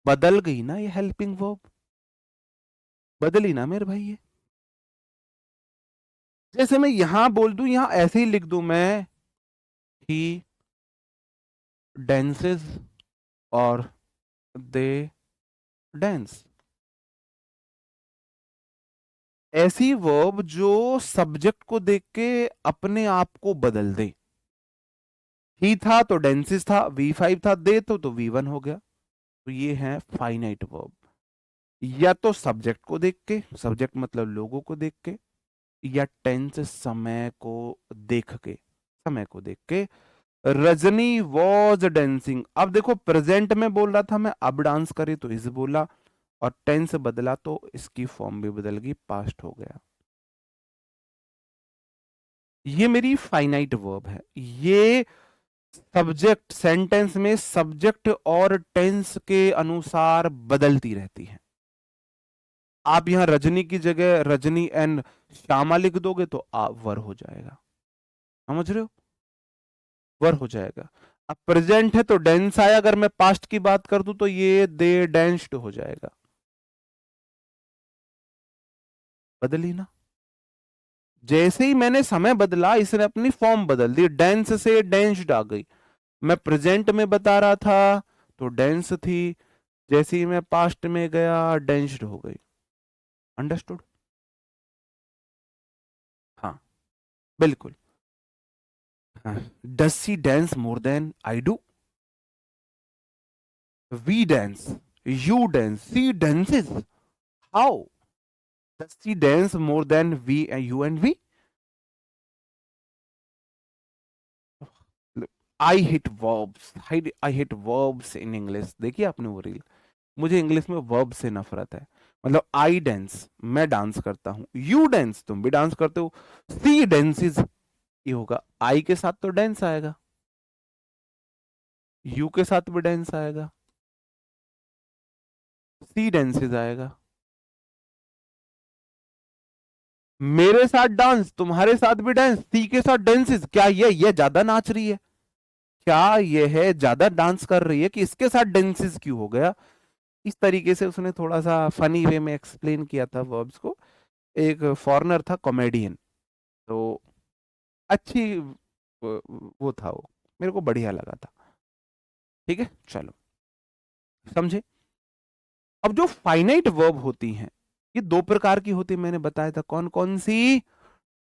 बदल गई ना ये हेल्पिंग वर्ब, बदली ना मेरे भाई ये। जैसे मैं यहां बोल दूं, यहां ऐसे ही लिख दूं मैं, ही डेंसेस और दे डेंस। ऐसी वर्ब जो सब्जेक्ट को देख के अपने आप को बदल दे। ही था तो डेंसिस था, V5 था, दे तो V1 हो गया। तो ये है फाइनाइट वर्ब। या तो सब्जेक्ट को देख के, सब्जेक्ट मतलब लोगों को देख के, या टेंस समय को देख के रजनी वॉज डांसिंग। अब देखो प्रेजेंट में बोल रहा था मैं, अब डांस करी तो इज बोला, और टेंस बदला तो इसकी फॉर्म भी बदल गई, पास्ट हो गया। ये मेरी फाइनाइट वर्ब है। ये सब्जेक्ट सेंटेंस में सब्जेक्ट और टेंस के अनुसार बदलती रहती है। आप यहां रजनी की जगह रजनी एंड श्यामा लिख दोगे तो वर हो जाएगा, समझ रहे हो, वर हो जाएगा। अब प्रेजेंट है तो डेंस आया, अगर मैं पास्ट की बात कर दूं तो ये दे डेंस्ड हो जाएगा, बदली ना। जैसे ही मैंने समय बदला इसने अपनी फॉर्म बदल दी, डेंस से डेंस्ड आ गई। मैं प्रेजेंट में बता रहा था तो डेंस थी, जैसे ही मैं पास्ट में गया डेंस्ड हो गई। अंडरस्टूड? हाँ बिल्कुल। हाँ, does she dance more than I do? We dance, you dance, she dances, how? Does she dance more than we, you and we? I hit verbs, I hit verbs in English. देखिए आपने वो रील, मुझे इंग्लिश में वर्ब से नफरत है। मतलब आई डांस, मैं डांस करता हूं, यू डांस, तुम भी डांस करते हो, सी डांसेस, ये होगा आई के साथ तो डांस आएगा, यू के साथ भी डांस आएगा, सी डांसेस आएगा। मेरे साथ डांस, तुम्हारे साथ भी डांस, सी के साथ डांसेस, क्या ये ज्यादा नाच रही है? क्या ये है ज्यादा डांस कर रही है कि इसके साथ डांसेस क्यों हो गया? इस तरीके से उसने थोड़ा सा फनी वे में एक्सप्लेन किया था वर्ब्स को। एक फॉरेनर था, कॉमेडियन, तो अच्छी वो था, वो मेरे को बढ़िया लगा था। ठीक है, चलो समझे। अब जो फाइनाइट वर्ब होती हैं ये दो प्रकार की होती है, मैंने बताया था कौन कौन सी,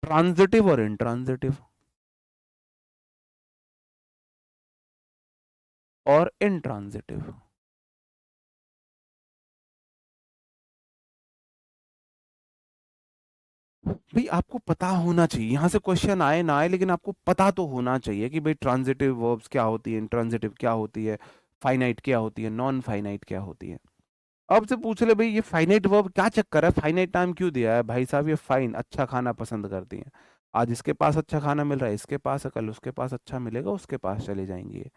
ट्रांजिटिव और इंट्रांजिटिव। और इंट्रांजिटिव। भाई आपको पता होना चाहिए, यहां से क्वेश्चन आए ना आए लेकिन आपको पता तो होना चाहिए कि भाई ट्रांजिटिव वर्ब्स क्या होती है, इंट्रांजिटिव क्या होती है, फाइनाइट क्या होती है, नॉन फाइनाइट क्या होती है। अब से पूछ ले भाई ये फाइनाइट वर्ब क्या चक्कर है, फाइनाइट टाइम क्यों दिया है भाई साहब, ये फाइन अच्छा खाना पसंद करती हैं, आज इसके पास अच्छा खाना मिल रहा है, इसके पास है, कल उसके पास अच्छा मिलेगा, उसके पास चले जाएंगे,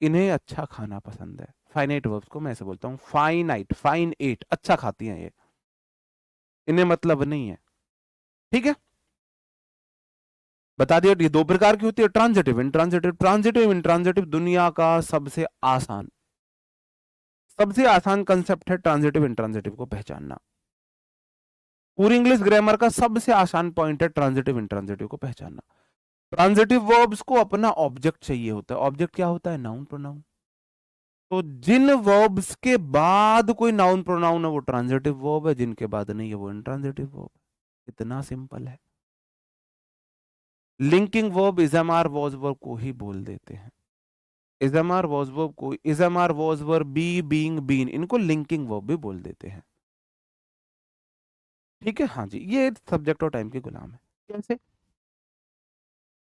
इन्हें अच्छा खाना पसंद है। फाइनाइट वर्ब्स को मैं ऐसे बोलता हूँ फाइनाइट, फाइन एट, अच्छा खाती हैं ये, इन्हें मतलब नहीं है। ठीक है, बता दिया। ये दो प्रकार की होती है, ट्रांजिटिव इंट्रांजिटिव। ट्रांजिटिव इंट्रांजिटिव दुनिया का सबसे आसान कंसेप्ट है ट्रांजिटिव इंट्रांजिटिव को पहचानना। पूरी इंग्लिश ग्रामर का सबसे आसान पॉइंट है ट्रांजिटिव इंट्रांजिटिव को पहचानना। ट्रांजिटिव वर्ब्स को अपना ऑब्जेक्ट चाहिए होता है। ऑब्जेक्ट क्या होता है? Noun pronoun. तो जिन वर्ब्स के बाद कोई नाउन प्रोनाउन है वो ट्रांजिटिव वर्ब है, जिनके बाद नहीं है वो इंट्रांजिटिव वर्ब है। इतना सिंपल है। Linking verb is am are was verb को ही बोल देते हैं। इजएमआर वॉज वर्ब को, is am are was verb, be, being, been, इनको लिंकिंग वर्ब भी बोल देते हैं। ठीक है, हाँ जी, ये सब्जेक्ट और टाइम के गुलाम है। कैसे?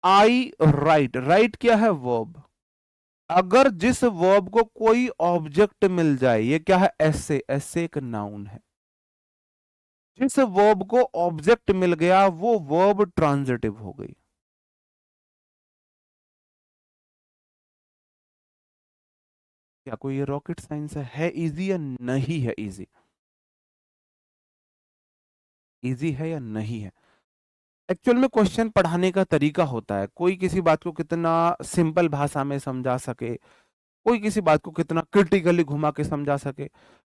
आई राइट, राइट क्या है? वर्ब। अगर जिस वर्ब को कोई ऑब्जेक्ट मिल जाए, ये क्या है? ऐसे, ऐसे एक नाउन है। जिस वर्ब को ऑब्जेक्ट मिल गया वो वर्ब ट्रांजिटिव हो गई। क्या कोई ये रॉकेट साइंस है इजी या नहीं है इजी? इजी है या नहीं है? एक्चुअल में क्वेश्चन पढ़ाने का तरीका होता है, कोई किसी बात को कितना सिंपल भाषा में समझा सके, कोई किसी बात को कितना क्रिटिकली घुमा के समझा सके।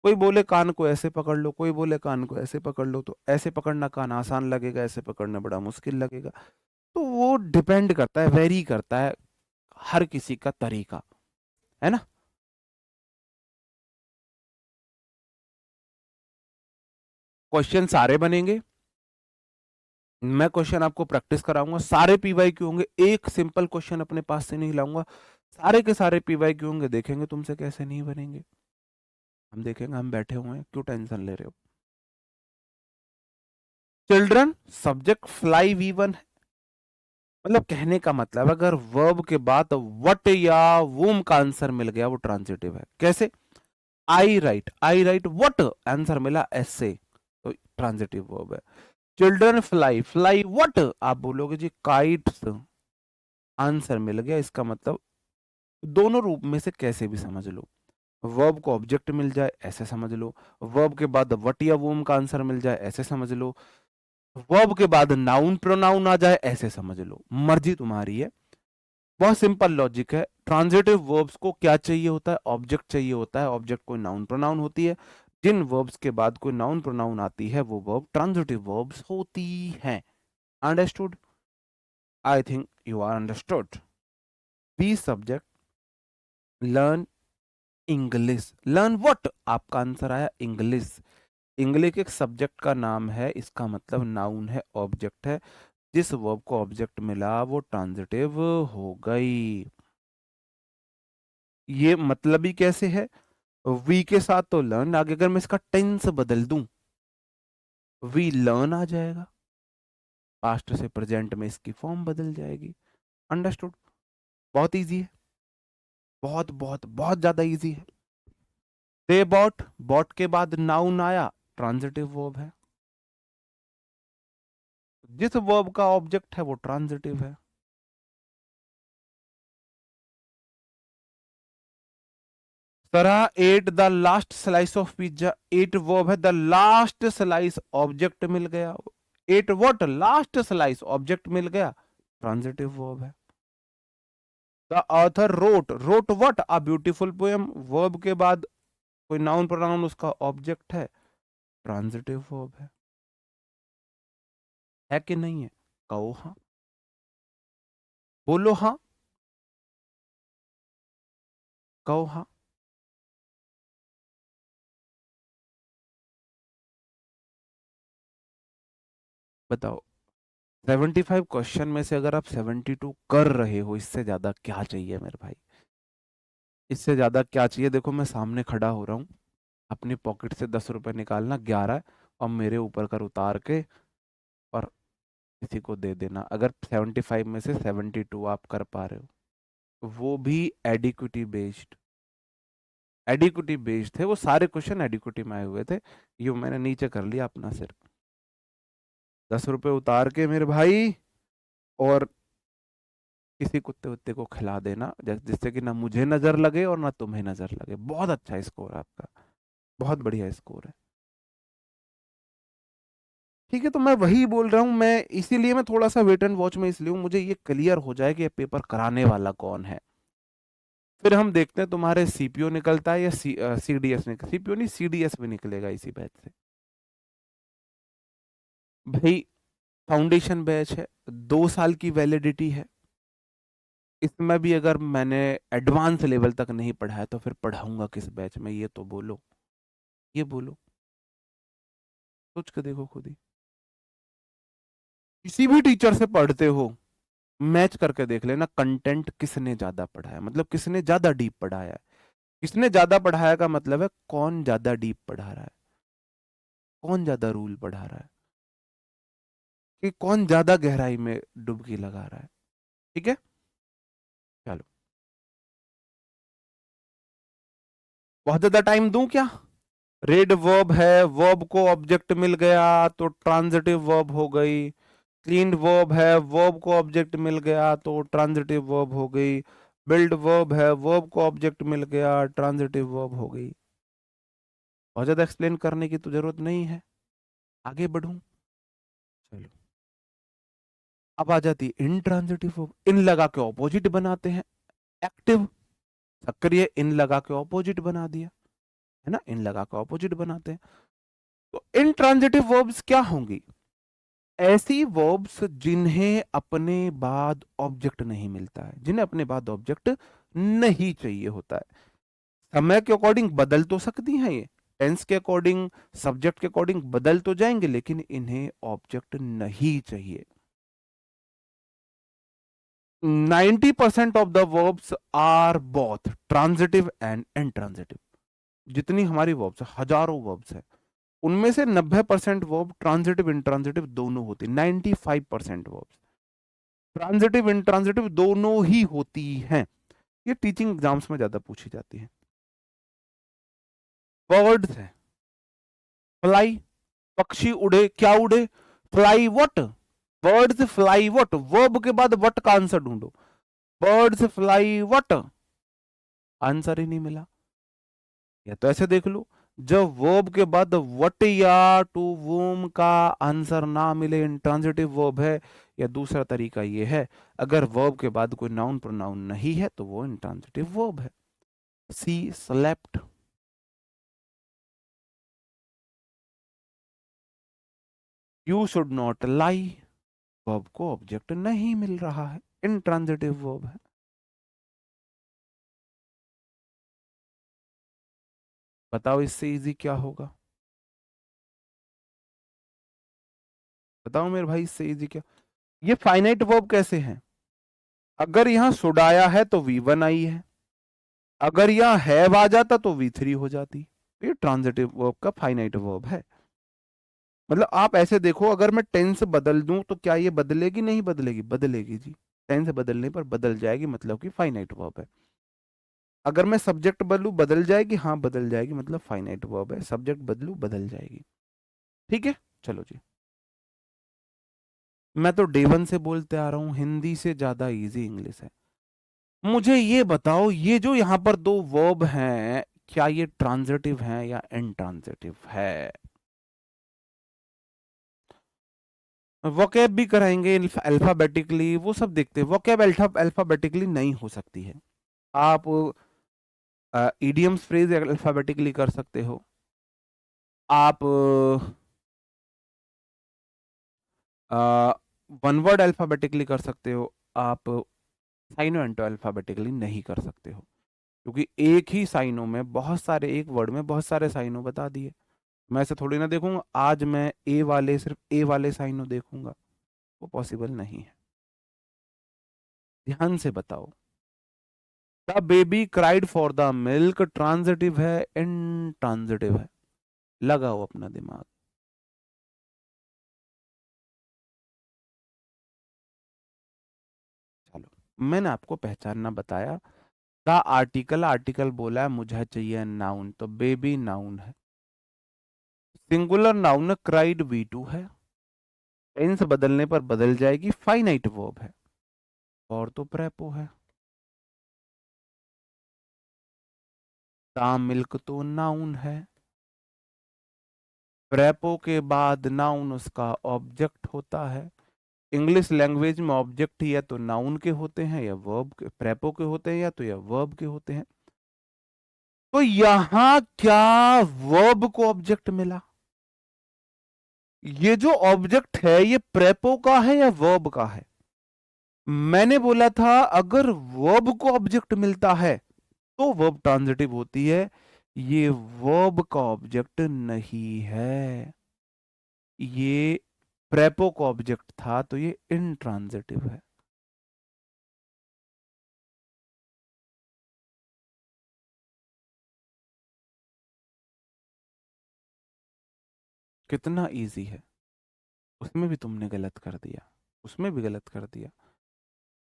कोई बोले कान को ऐसे पकड़ लो, कोई बोले कान को ऐसे पकड़ लो, तो ऐसे पकड़ना कान आसान लगेगा, ऐसे पकड़ना बड़ा मुश्किल लगेगा। तो वो डिपेंड करता है, वेरी करता है हर किसी का तरीका, है ना। क्वेश्चन सारे बनेंगे, मैं क्वेश्चन आपको प्रैक्टिस कराऊंगा, सारे पीवाई क्यों होंगे, एक सिंपल क्वेश्चन अपने पास से नहीं लाऊंगा, सारे के सारे पीवाई क्यों होंगे, देखेंगे तुमसे कैसे नहीं बनेंगे। हम देखेंगे, हम बैठे हुए हैं, क्यों टेंशन ले रहे हो। चिल्ड्रन सब्जेक्ट, फ्लाई V1 है। मतलब कहने का मतलब अगर वर्ब के बाद वट या वूम का आंसर मिल गया वो ट्रांजिटिव है। कैसे? आई राइट वट, आंसर मिला एस से, तो ट्रांजिटिव वर्ब है। चिल्ड्रन फ्लाई, फ्लाई वट, आप बोलोगे जी काइट्स, आंसर मिल गया। इसका मतलब दोनों रूप में से कैसे भी समझ लो, वर्ब को ऑब्जेक्ट मिल जाए ऐसे समझ लो, वर्ब के बाद वट या वूम का आंसर मिल जाए ऐसे समझ लो, वर्ब के बाद नाउन प्रोनाउन आ जाए ऐसे समझ लो, मर्जी तुम्हारी है। बहुत सिंपल लॉजिक है। ट्रांजिटिव वर्ब्स को क्या चाहिए होता है? ऑब्जेक्ट चाहिए होता है। ऑब्जेक्ट कोई नाउन प्रोनाउन होती है। जिन वर्ब्स के बाद कोई नाउन प्रोनाउन आती है वो वर्ब ट्रांजिटिव वर्ब्स होती हैं। Understood? I think you are understood. Be subject, learn English. Learn what? आपका आंसर आया इंग्लिश। इंग्लिश एक सब्जेक्ट का नाम है, इसका मतलब नाउन है, ऑब्जेक्ट है। जिस वर्ब को ऑब्जेक्ट मिला वो ट्रांजिटिव हो गई। ये मतलब ही कैसे है? वी के साथ तो लर्न आगे, अगर मैं इसका टेंस बदल दूं वी लर्न आ जाएगा, पास्ट से प्रेजेंट में इसकी फॉर्म बदल जाएगी। अंडरस्टूड? बहुत इजी है, बहुत बहुत बहुत ज्यादा इजी है। दे बॉट, बॉट के बाद नाउन आया, ट्रांजिटिव वर्ब है। जिस वर्ब का ऑब्जेक्ट है वो ट्रांजिटिव है। तरह ate the last slice of pizza, ate verb है, द लास्ट स्लाइस ऑब्जेक्ट मिल गया। Ate what? Last slice, object मिल गया, ट्रांजिटिव वर्ब है। The author wrote, wrote what? A beautiful poem, verb के बाद कोई नाउन प्रोनाउन उसका ऑब्जेक्ट है, ट्रांजिटिव वर्ब है कि नहीं है? कहो हाँ, बोलो हाँ, कहो हाँ। बताओ, 75 क्वेश्चन में से अगर आप 72 कर रहे हो, इससे ज्यादा क्या चाहिए मेरे भाई? इससे ज्यादा क्या चाहिए? देखो मैं सामने खड़ा हो रहा हूँ, अपनी पॉकेट से 10 रुपए निकालना, 11 और मेरे ऊपर कर उतार के और किसी को दे देना। अगर 75 में से 72 आप कर पा रहे हो, वो भी एडिक्विटी बेस्ड, एडिक्विटी बेस्ड थे वो सारे क्वेश्चन, एडिक्विटी में आए हुए थे। ये मैंने नीचे कर लिया अपना सिर, 10 रुपए उतार के मेरे भाई, और किसी कुत्ते उत्ते को खिला देना, जिससे कि ना मुझे नजर लगे और ना तुम्हें नजर लगे। बहुत अच्छा स्कोर है आपका, बहुत बढ़िया स्कोर है। ठीक है, तो मैं वही बोल रहा हूँ, मैं इसीलिए मैं थोड़ा सा वेट एंड वॉच में इसलिए हूँ, मुझे ये क्लियर हो जाए कि ये पेपर कराने वाला कौन है। फिर हम देखते हैं तुम्हारे सीपीओ निकलता है या सीडीएस निकल, सीपीओ नहीं सीडीएस भी निकलेगा इसी बैच से। भाई फाउंडेशन बैच है, 2 साल की वैलिडिटी है। इसमें भी अगर मैंने एडवांस लेवल तक नहीं पढ़ा है तो फिर पढ़ाऊंगा किस बैच में? ये तो बोलो, ये बोलो, सोच के देखो खुद ही। किसी भी टीचर से पढ़ते हो, मैच करके देख लेना कंटेंट किसने ज्यादा पढ़ा है, मतलब किसने ज्यादा डीप पढ़ाया है। किसने ज्यादा पढ़ाया का मतलब है कौन ज्यादा डीप पढ़ा रहा है, कौन ज्यादा रूल पढ़ा रहा है, कि कौन ज्यादा गहराई में डुबकी लगा रहा है। ठीक है, चलो, बहुत ज्यादा टाइम दूं क्या? रेड वर्ब है, वर्ब को ऑब्जेक्ट मिल गया तो ट्रांजिटिव वर्ब हो गई। क्लीन्ड वर्ब है, वर्ब को ऑब्जेक्ट मिल गया तो ट्रांजिटिव वर्ब हो गई। बिल्ड वर्ब है, वर्ब को ऑब्जेक्ट मिल गया, ट्रांजिटिव वर्ब हो गई। बहुत ज्यादा एक्सप्लेन करने की तो जरूरत नहीं है, आगे बढ़ूं? चलो, अब आ जाती है इनट्रांजिटिव वर्ब। इन लगा के ऑपोजिट बनाते हैं, एक्टिव, सक्रिय, इन लगा के ऑपोजिट बना दिया, है ना, इन लगा के ऑपोजिट बनाते हैं। तो इनट्रांजिटिव वर्ब्स क्या होंगी? ऐसी वर्ब्स जिन्हें अपने बाद ऑब्जेक्ट नहीं मिलता है, जिन्हें अपने बाद ऑब्जेक्ट नहीं चाहिए होता है। समय के अकॉर्डिंग बदल तो सकती हैं ये, टेंस के अकॉर्डिंग, सब्जेक्ट के अकॉर्डिंग बदल तो जाएंगे, लेकिन इन्हें ऑब्जेक्ट नहीं चाहिए। 90% of the verbs are both transitive and intransitive. जितनी हमारी वर्ब्स है, हजारों वर्ब्स है, उनमें से 90% वर्ब ट्रांजिटिव इंट्रांजिटिव दोनों होती, 95% वर्ब ट्रांजिटिव इंट्रांजिटिव दोनों ही होती हैं। ये टीचिंग एग्जाम्स में ज्यादा पूछी जाती है। वर्ड्स है, फ्लाई, पक्षी उड़े, क्या उड़े, fly what, birds fly what, verb के बाद वट का आंसर ढूंढो, बर्ड्स फ्लाई वट, आंसर ही नहीं मिला। या तो ऐसे देख लो, जब वर्ब के बाद वट या टू वूम का आंसर ना मिले, इंट्रांजिटिव वर्ब है। या दूसरा तरीका ये है, अगर वर्ब के बाद कोई नाउन प्रोनाउन नहीं है तो वो इंट्रांजिटिव वर्ब है। She slept, you should not lie, verb को ऑब्जेक्ट नहीं मिल रहा है, इंट्रांजिटिव वर्ब है। बताओ इससे इजी क्या होगा, बताओ मेरे भाई इससे इजी क्या। ये फाइनाइट वर्ब कैसे हैं, अगर यहां शुड आया है तो V1 आई है, अगर यहां हैव आ जाता तो V3 हो जाती। ये ट्रांजिटिव वर्ब का फाइनाइट वर्ब है। मतलब आप ऐसे देखो, अगर मैं टेंस बदल दूं तो क्या ये बदलेगी, नहीं बदलेगी, बदलेगी जी। टेंस बदलने पर बदल जाएगी, मतलब कि फाइनाइट वर्ब है। अगर मैं सब्जेक्ट बदलू बदल जाएगी, हाँ बदल जाएगी, मतलब फाइनाइट वर्ब है। सब्जेक्ट बदलू बदल जाएगी। ठीक है, चलो जी। मैं तो डे वन से बोलते आ रहा हूं, हिंदी से ज्यादा इजी इंग्लिश है। मुझे ये बताओ, ये जो यहाँ पर दो वर्ब हैं, क्या ये ट्रांजिटिव हैं या इंट्रांजिटिव है। वोकैब भी कराएंगे अल्फाबेटिकली, वो सब देखते हैं। वोकैब अल्फाबेटिकली नहीं हो सकती है। आप इडियम्स फ्रेज अल्फाबेटिकली कर सकते हो, आप वन वर्ड अल्फाबेटिकली कर सकते हो, आप साइनो एंटो अल्फाबेटिकली नहीं कर सकते हो, क्योंकि एक ही साइनो में बहुत सारे, एक वर्ड में बहुत सारे साइनो बता दिए। मैं ऐसे थोड़ी ना देखूंगा, आज मैं ए वाले, सिर्फ ए वाले साइनो देखूंगा, वो पॉसिबल नहीं है। ध्यान से बताओ, the baby cried for the milk transitive है इनट्रांजिटिव है, लगाओ अपना दिमाग। चलो, मैंने आपको पहचानना बताया। द आर्टिकल, आर्टिकल बोला है, मुझे चाहिए नाउन, तो बेबी नाउन है। सिंगुलर नाउन क्राइड V2 है, टेंस बदलने पर बदल जाएगी, फाइनाइट वर्ब है। और तो प्रेपो है, द मिल्क तो नाउन है, प्रेपो के बाद नाउन उसका ऑब्जेक्ट होता है। इंग्लिश लैंग्वेज में ऑब्जेक्ट या तो नाउन के होते हैं या वर्ब के, प्रेपो के होते हैं या तो या वर्ब के होते हैं। तो यहां क्या वर्ब को ऑब्जेक्ट मिला, ये जो ऑब्जेक्ट है ये प्रेपो का है या वर्ब का है। मैंने बोला था अगर वर्ब को ऑब्जेक्ट मिलता है तो वर्ब ट्रांजिटिव होती है, ये वर्ब का ऑब्जेक्ट नहीं है, ये प्रेपो का ऑब्जेक्ट था, तो ये इंट्रांजिटिव है। कितना इजी है, उसमें भी तुमने गलत कर दिया, उसमें भी गलत कर दिया।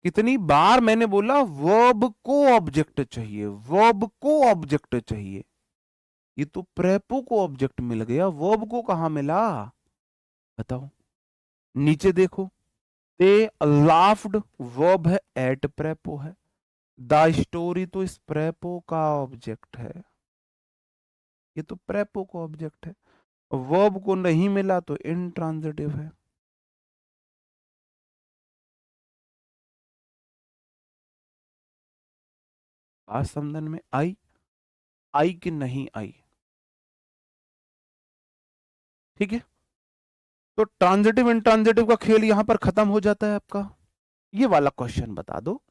कितनी बार मैंने बोला वर्ब को ऑब्जेक्ट चाहिए, वर्ब को ऑब्जेक्ट चाहिए, ये तो प्रेपो को ऑब्जेक्ट मिल गया, वर्ब को कहां मिला, बताओ। नीचे देखो, दे लाफ्ड, वर्ब है, एट प्रेपो है, द स्टोरी तो इस प्रेपो का ऑब्जेक्ट है, ये तो प्रेपो का ऑब्जेक्ट है। वर्ब को नहीं मिला तो इंट्रांजिटिव है। आज समझन में आई, आई कि नहीं आई, ठीक है। तो ट्रांजिटिव इंट्रांजिटिव का खेल यहां पर खत्म हो जाता है आपका। ये वाला क्वेश्चन बता दो,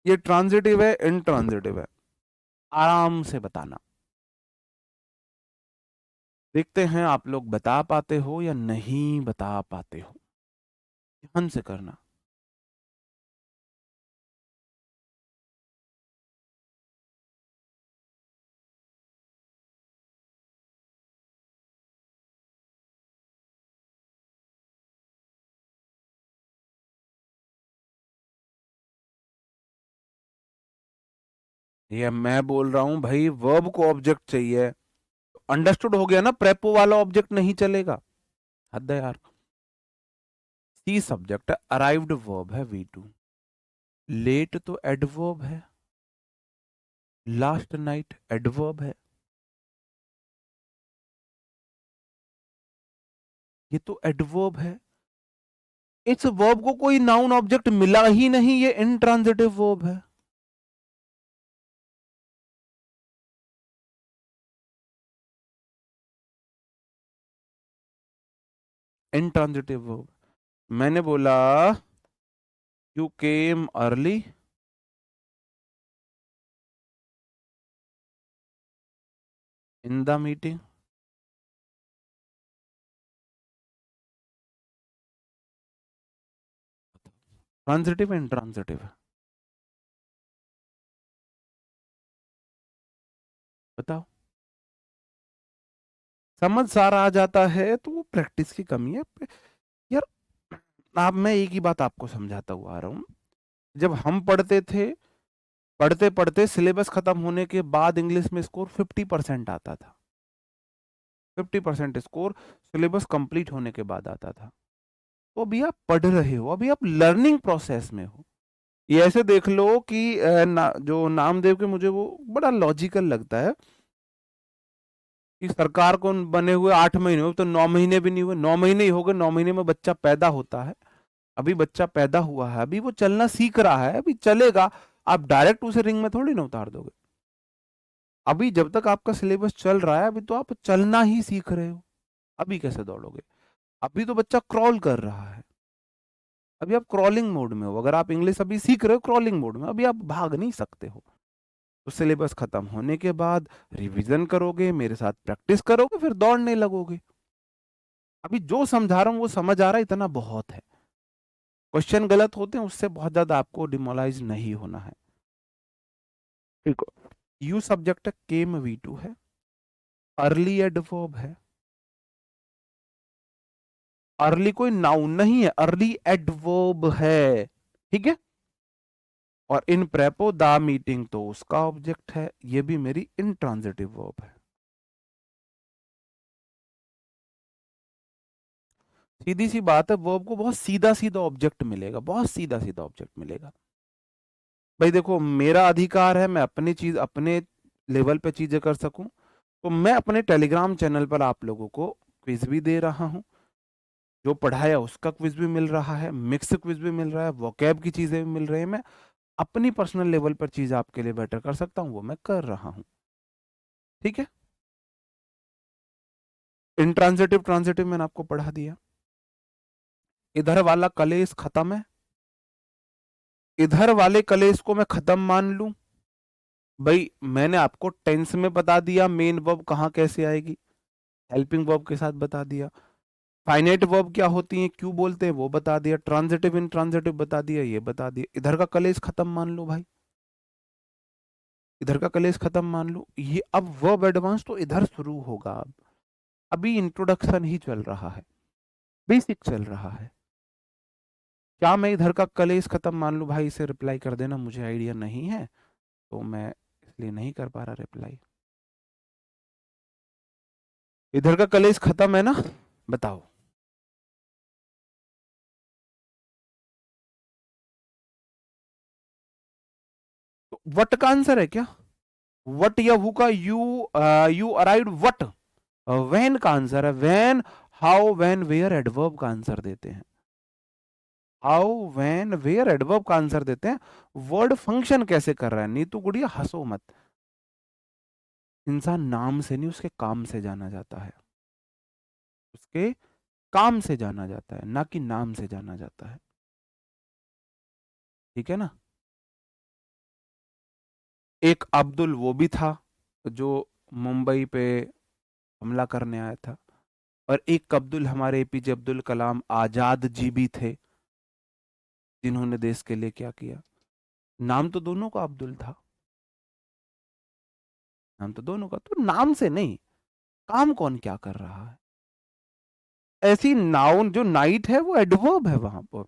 ये ट्रांजिटिव है इंट्रांजिटिव है, आराम से बताना। देखते हैं आप लोग बता पाते हो या नहीं बता पाते हो। ध्यान से करना। ये मैं बोल रहा हूं भाई, वर्ब को ऑब्जेक्ट चाहिए। अंडरस्टूड हो गया ना, प्रेपो वाला ऑब्जेक्ट नहीं चलेगा। हद है यार। सी सब्जेक्ट है, अराइव्ड वर्ब है V2। लेट तो एडवर्ब है। लास्ट नाइट एडवर्ब है। ये तो एडवर्ब है। इस वर्ब को कोई नाउन ऑब्जेक्ट मिला ही नहीं, ये इंट्रांजिटिव वर्ब है। Intransitive verb. मैंने बोला you came early in the meeting. Transitive intransitive बताओ। समझ सारा आ जाता है तो वो प्रैक्टिस की कमी है यार। आप, मैं एक ही बात आपको समझाता हुआ आ रहा हूं। जब हम पढ़ते थे, पढ़ते पढ़ते सिलेबस खत्म होने के बाद इंग्लिश में स्कोर 50% आता था। 50% स्कोर सिलेबस कंप्लीट होने के बाद आता था। तो अभी आप पढ़ रहे हो, अभी आप लर्निंग प्रोसेस में हो। ये ऐसे देख लो कि जो नामदेव के, मुझे वो बड़ा लॉजिकल लगता है कि सरकार को बने हुए 8 महीने हुए, तो 9 महीने भी नहीं हुए। 9 महीने ही हो गए, 9 महीने में बच्चा पैदा होता है। अभी बच्चा पैदा हुआ है, अभी वो चलना सीख रहा है, अभी चलेगा। आप डायरेक्ट उसे रिंग में थोड़ी ना उतार दोगे। अभी जब तक आपका सिलेबस चल रहा है, अभी तो आप चलना ही सीख रहे हो। अभी कैसे दौड़ोगे? अभी तो बच्चा क्रॉल कर रहा है। अभी आप क्रॉलिंग मोड में हो। अगर आप इंग्लिश अभी सीख रहे हो क्रॉलिंग मोड में, अभी आप भाग नहीं सकते हो। तो सिलेबस खत्म होने के बाद रिवीजन करोगे, मेरे साथ प्रैक्टिस करोगे, फिर दौड़ने लगोगे। अभी जो समझा रहा हूं वो समझ आ रहा है, इतना बहुत है। क्वेश्चन गलत होते हैं, उससे बहुत ज्यादा आपको डिमोलाइज नहीं होना है। ठीक है। यू सब्जेक्ट है, केम V2 है। अर्ली एडवर्ब है। अर्ली कोई नाउन नहीं है, अर्ली एडवर्ब है। ठीक है। और इन प्रेपो द मीटिंग तो उसका ऑब्जेक्ट है, ये भी मेरी इंट्रांजिटिव वर्ब है। सीधी सी बात है, वर्ब को बहुत सीधा सीधा ऑब्जेक्ट मिलेगा, बहुत सीधा सीधा ऑब्जेक्ट मिलेगा। भाई देखो, मेरा अधिकार है मैं अपनी चीज अपने लेवल पे चीजें कर सकूं। तो मैं अपने टेलीग्राम चैनल पर आप लोगों को क्विज भी दे रहा हूं। जो पढ़ाया उसका क्विज भी मिल रहा है, मिक्स क्विज भी मिल रहा है, वोकैब की चीजें भी मिल रही है। मैं अपनी पर्सनल लेवल पर चीज आपके लिए बेटर कर सकता हूं, वो मैं कर रहा हूं। ठीक है। इंट्रांजिटिव ट्रांजिटिव मैंने आपको पढ़ा दिया। इधर वाला कलेश खत्म है। इधर वाले कलेश को मैं खत्म मान लूं। भाई मैंने आपको टेंस में बता दिया मेन वर्ब कहाँ कैसे आएगी, हेल्पिंग वर्ब के साथ बता दिया। फाइनाइट वर्ब क्या होती है, क्यों बोलते हैं, वो बता दिया। ट्रांजिटिव इन ट्रांजिटिव बता दिया, ये बता दिया। इधर का कलेश खत्म मान लो भाई, इधर का कलेश खत्म मान लो। ये अब वर्ब एडवांस तो इधर शुरू होगा। अब अभी इंट्रोडक्शन ही चल रहा है, बेसिक चल रहा है। क्या मैं इधर का कलेश खत्म मान लूं? भाई इसे रिप्लाई कर देना, मुझे आइडिया नहीं है तो मैं इसलिए नहीं कर पा रहा रिप्लाई। इधर का कलेश खत्म है ना, बताओ। तो वट का आंसर है क्या? वट या हु का you, you arrived what. When का आंसर है when. How when where adverb का आंसर देते हैं। हाउ वेन वेयर एडवर्ब का आंसर देते हैं। वर्ड फंक्शन कैसे कर रहा है? नीतू गुड़िया हंसो मत। इंसान नाम से नहीं, उसके काम से जाना जाता है। उसके काम से जाना जाता है, ना कि नाम से जाना जाता है। ठीक है ना। एक अब्दुल वो भी था जो मुंबई पे हमला करने आया था। और एक अब्दुल, हमारे एपीजे अब्दुल कलाम आजाद जी भी थे, जिन्होंने देश के लिए क्या किया। नाम तो दोनों का अब्दुल था, नाम तो दोनों का, तो नाम से नहीं, काम कौन क्या कर रहा है। ऐसी नाउन जो नाइट है वो एडवर्ब है वहां पर,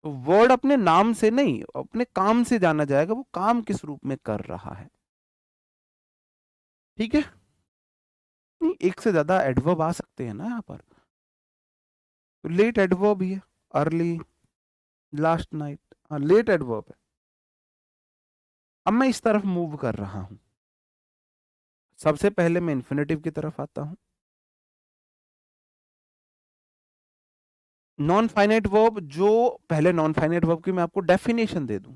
तो वर्ड अपने नाम से नहीं अपने काम से जाना जाएगा, वो काम किस रूप में कर रहा है। ठीक है, नहीं एक से ज्यादा एडवर्ब आ सकते हैं ना यहाँ पर, तो लेट एडवर्ब ही है, अर्ली, लास्ट नाइट, हाँ लेट एडवर्ब है। अब मैं इस तरफ मूव कर रहा हूं, सबसे पहले मैं इन्फिनेटिव की तरफ आता हूं। नॉन फाइनाइट वर्ब, जो पहले नॉन फाइनाइट वर्ब की मैं आपको डेफिनेशन दे दूं,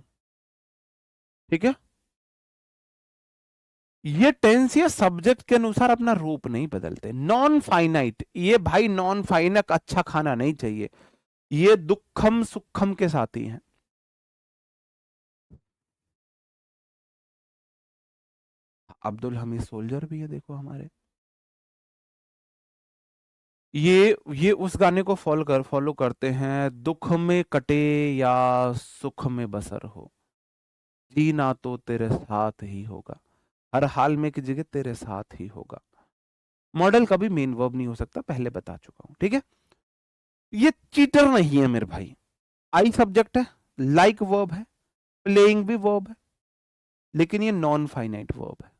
ठीक है। ये टेंस या सब्जेक्ट के अनुसार अपना रूप नहीं बदलते। नॉन फाइनाइट, ये भाई नॉन फाइनक अच्छा खाना नहीं चाहिए, ये दुखम सुखम के साथी हैं। अब्दुल हमीद सोल्जर भी है, देखो हमारे, ये उस गाने को फॉलो करते हैं, दुख में कटे या सुख में बसर हो, जीना तो तेरे साथ ही होगा, हर हाल में की जगह तेरे साथ ही होगा। मॉडल कभी मेन वर्ब नहीं हो सकता, पहले बता चुका हूं, ठीक है। ये चीटर नहीं है मेरे भाई। आई सब्जेक्ट है, लाइक वर्ब है, प्लेइंग भी वर्ब है, लेकिन ये नॉन फाइनाइट वर्ब है।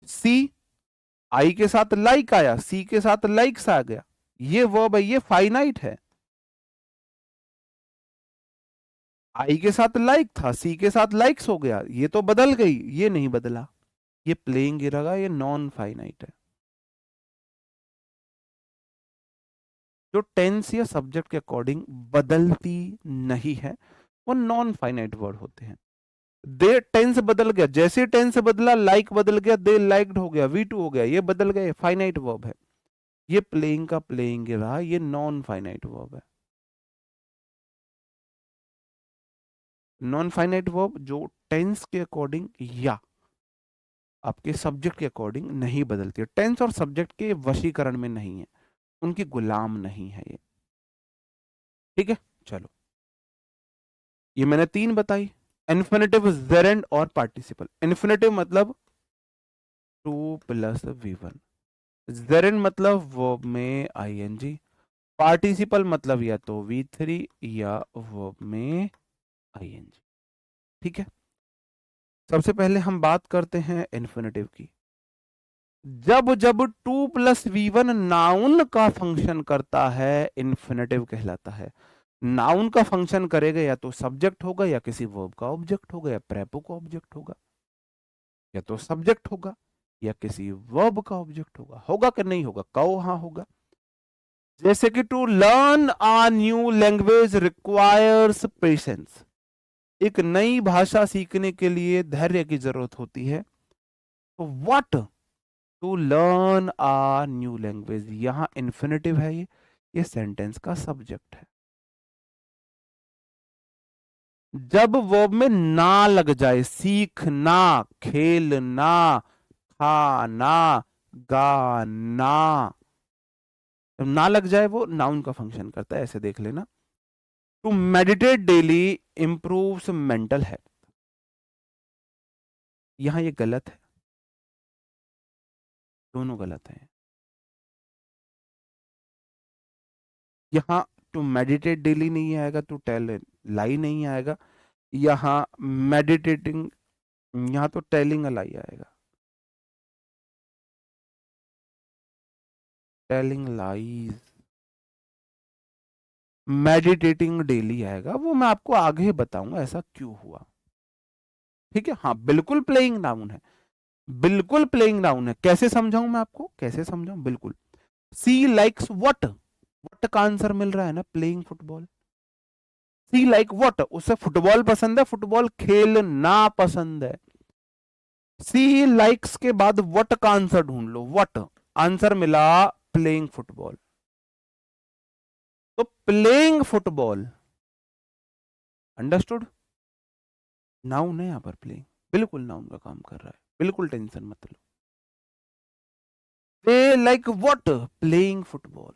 सी, आई के साथ लाइक आया, सी के साथ लाइक्स आ गया, ये वर्ब है, ये फाइनाइट है। आई के साथ लाइक था, सी के साथ लाइक्स हो गया, ये तो बदल गई, ये नहीं बदला, ये प्लेइंग गिरेगा, ये नॉन फाइनाइट है। जो टेंस या सब्जेक्ट के अकॉर्डिंग बदलती नहीं है, वो नॉन फाइनाइट वर्ड होते हैं। दे टेंस बदल गया, जैसे टेंस बदला, लाइक बदल गया, दे लाइक्ड हो गया, वी टू हो गया, ये बदल गए, फाइनाइट वर्ब है। ये प्लेइंग का प्लेइंग रहा, ये नॉन फाइनाइट वर्ब है। नॉन फाइनाइट वर्ब जो टेंस के अकॉर्डिंग या आपके सब्जेक्ट के अकॉर्डिंग नहीं बदलती, टेंस और सब्जेक्ट के वशीकरण में नहीं है, उनकी गुलाम नहीं है ये, ठीक है। चलो, ये मैंने तीन बताई। इन्फिनेटिव, जेरेंड और पार्टिसिपल। इन्फिनेटिव मतलब 2 + V1, जेरेंड मतलब वर्ब में आईएनजी, पार्टिसिपल मतलब या तो V3 या वर्ब में आईएनजी, ठीक है। सबसे पहले हम बात करते हैं इन्फिनेटिव की। जब जब 2 + V1 नाउन का फंक्शन करता है, इन्फिनेटिव कहलाता है। नाउन का फंक्शन करेगा या तो सब्जेक्ट होगा, या किसी वर्ब का ऑब्जेक्ट होगा, या प्रेपो का ऑब्जेक्ट होगा, या तो सब्जेक्ट होगा या किसी वर्ब का ऑब्जेक्ट होगा। होगा कि नहीं होगा, कहो हाँ होगा। जैसे कि to learn a new language requires patience, एक नई भाषा सीखने के लिए धैर्य की जरूरत होती है। तो what, to learn a new language, यहां इन्फिनेटिव है, ये सेंटेंस का सब्जेक्ट है। जब वर्ब में ना लग जाए, सीखना, खेलना, खाना, गाना, जब ना लग जाए वो नाउन का फंक्शन करता है, ऐसे देख लेना। To meditate daily improves mental health, यहां ये गलत है, दोनों गलत है। यहां टू मेडिटेट डेली नहीं आएगा, टू टेल लाई नहीं आएगा, यहां मेडिटेटिंग, यहां तो टेलिंग लाई आएगा, टेलिंग लाइज। मेडिटेटिंग डेली आएगा, वो मैं आपको आगे बताऊंगा ऐसा क्यों हुआ, ठीक है। हाँ बिल्कुल प्लेइंग नाउन है, बिल्कुल प्लेइंग नाउन है। कैसे समझाऊं मैं आपको, कैसे समझाऊं, बिल्कुल। सी लाइक्स व्हाट, व्हाट का आंसर मिल रहा है ना, playing football. She like what, उसे फुटबॉल पसंद है, फुटबॉल खेलना पसंद है। सी लाइक्स के बाद व्हाट का आंसर ढूंढ लो, व्हाट आंसर मिला, प्लेइंग फुटबॉल। तो प्लेइंग फुटबॉल, अंडरस्टूड, नाउन है यहां पर प्लेइंग, बिल्कुल नाउन का काम कर रहा है, बिल्कुल टेंशन मत लो। They like what, playing football.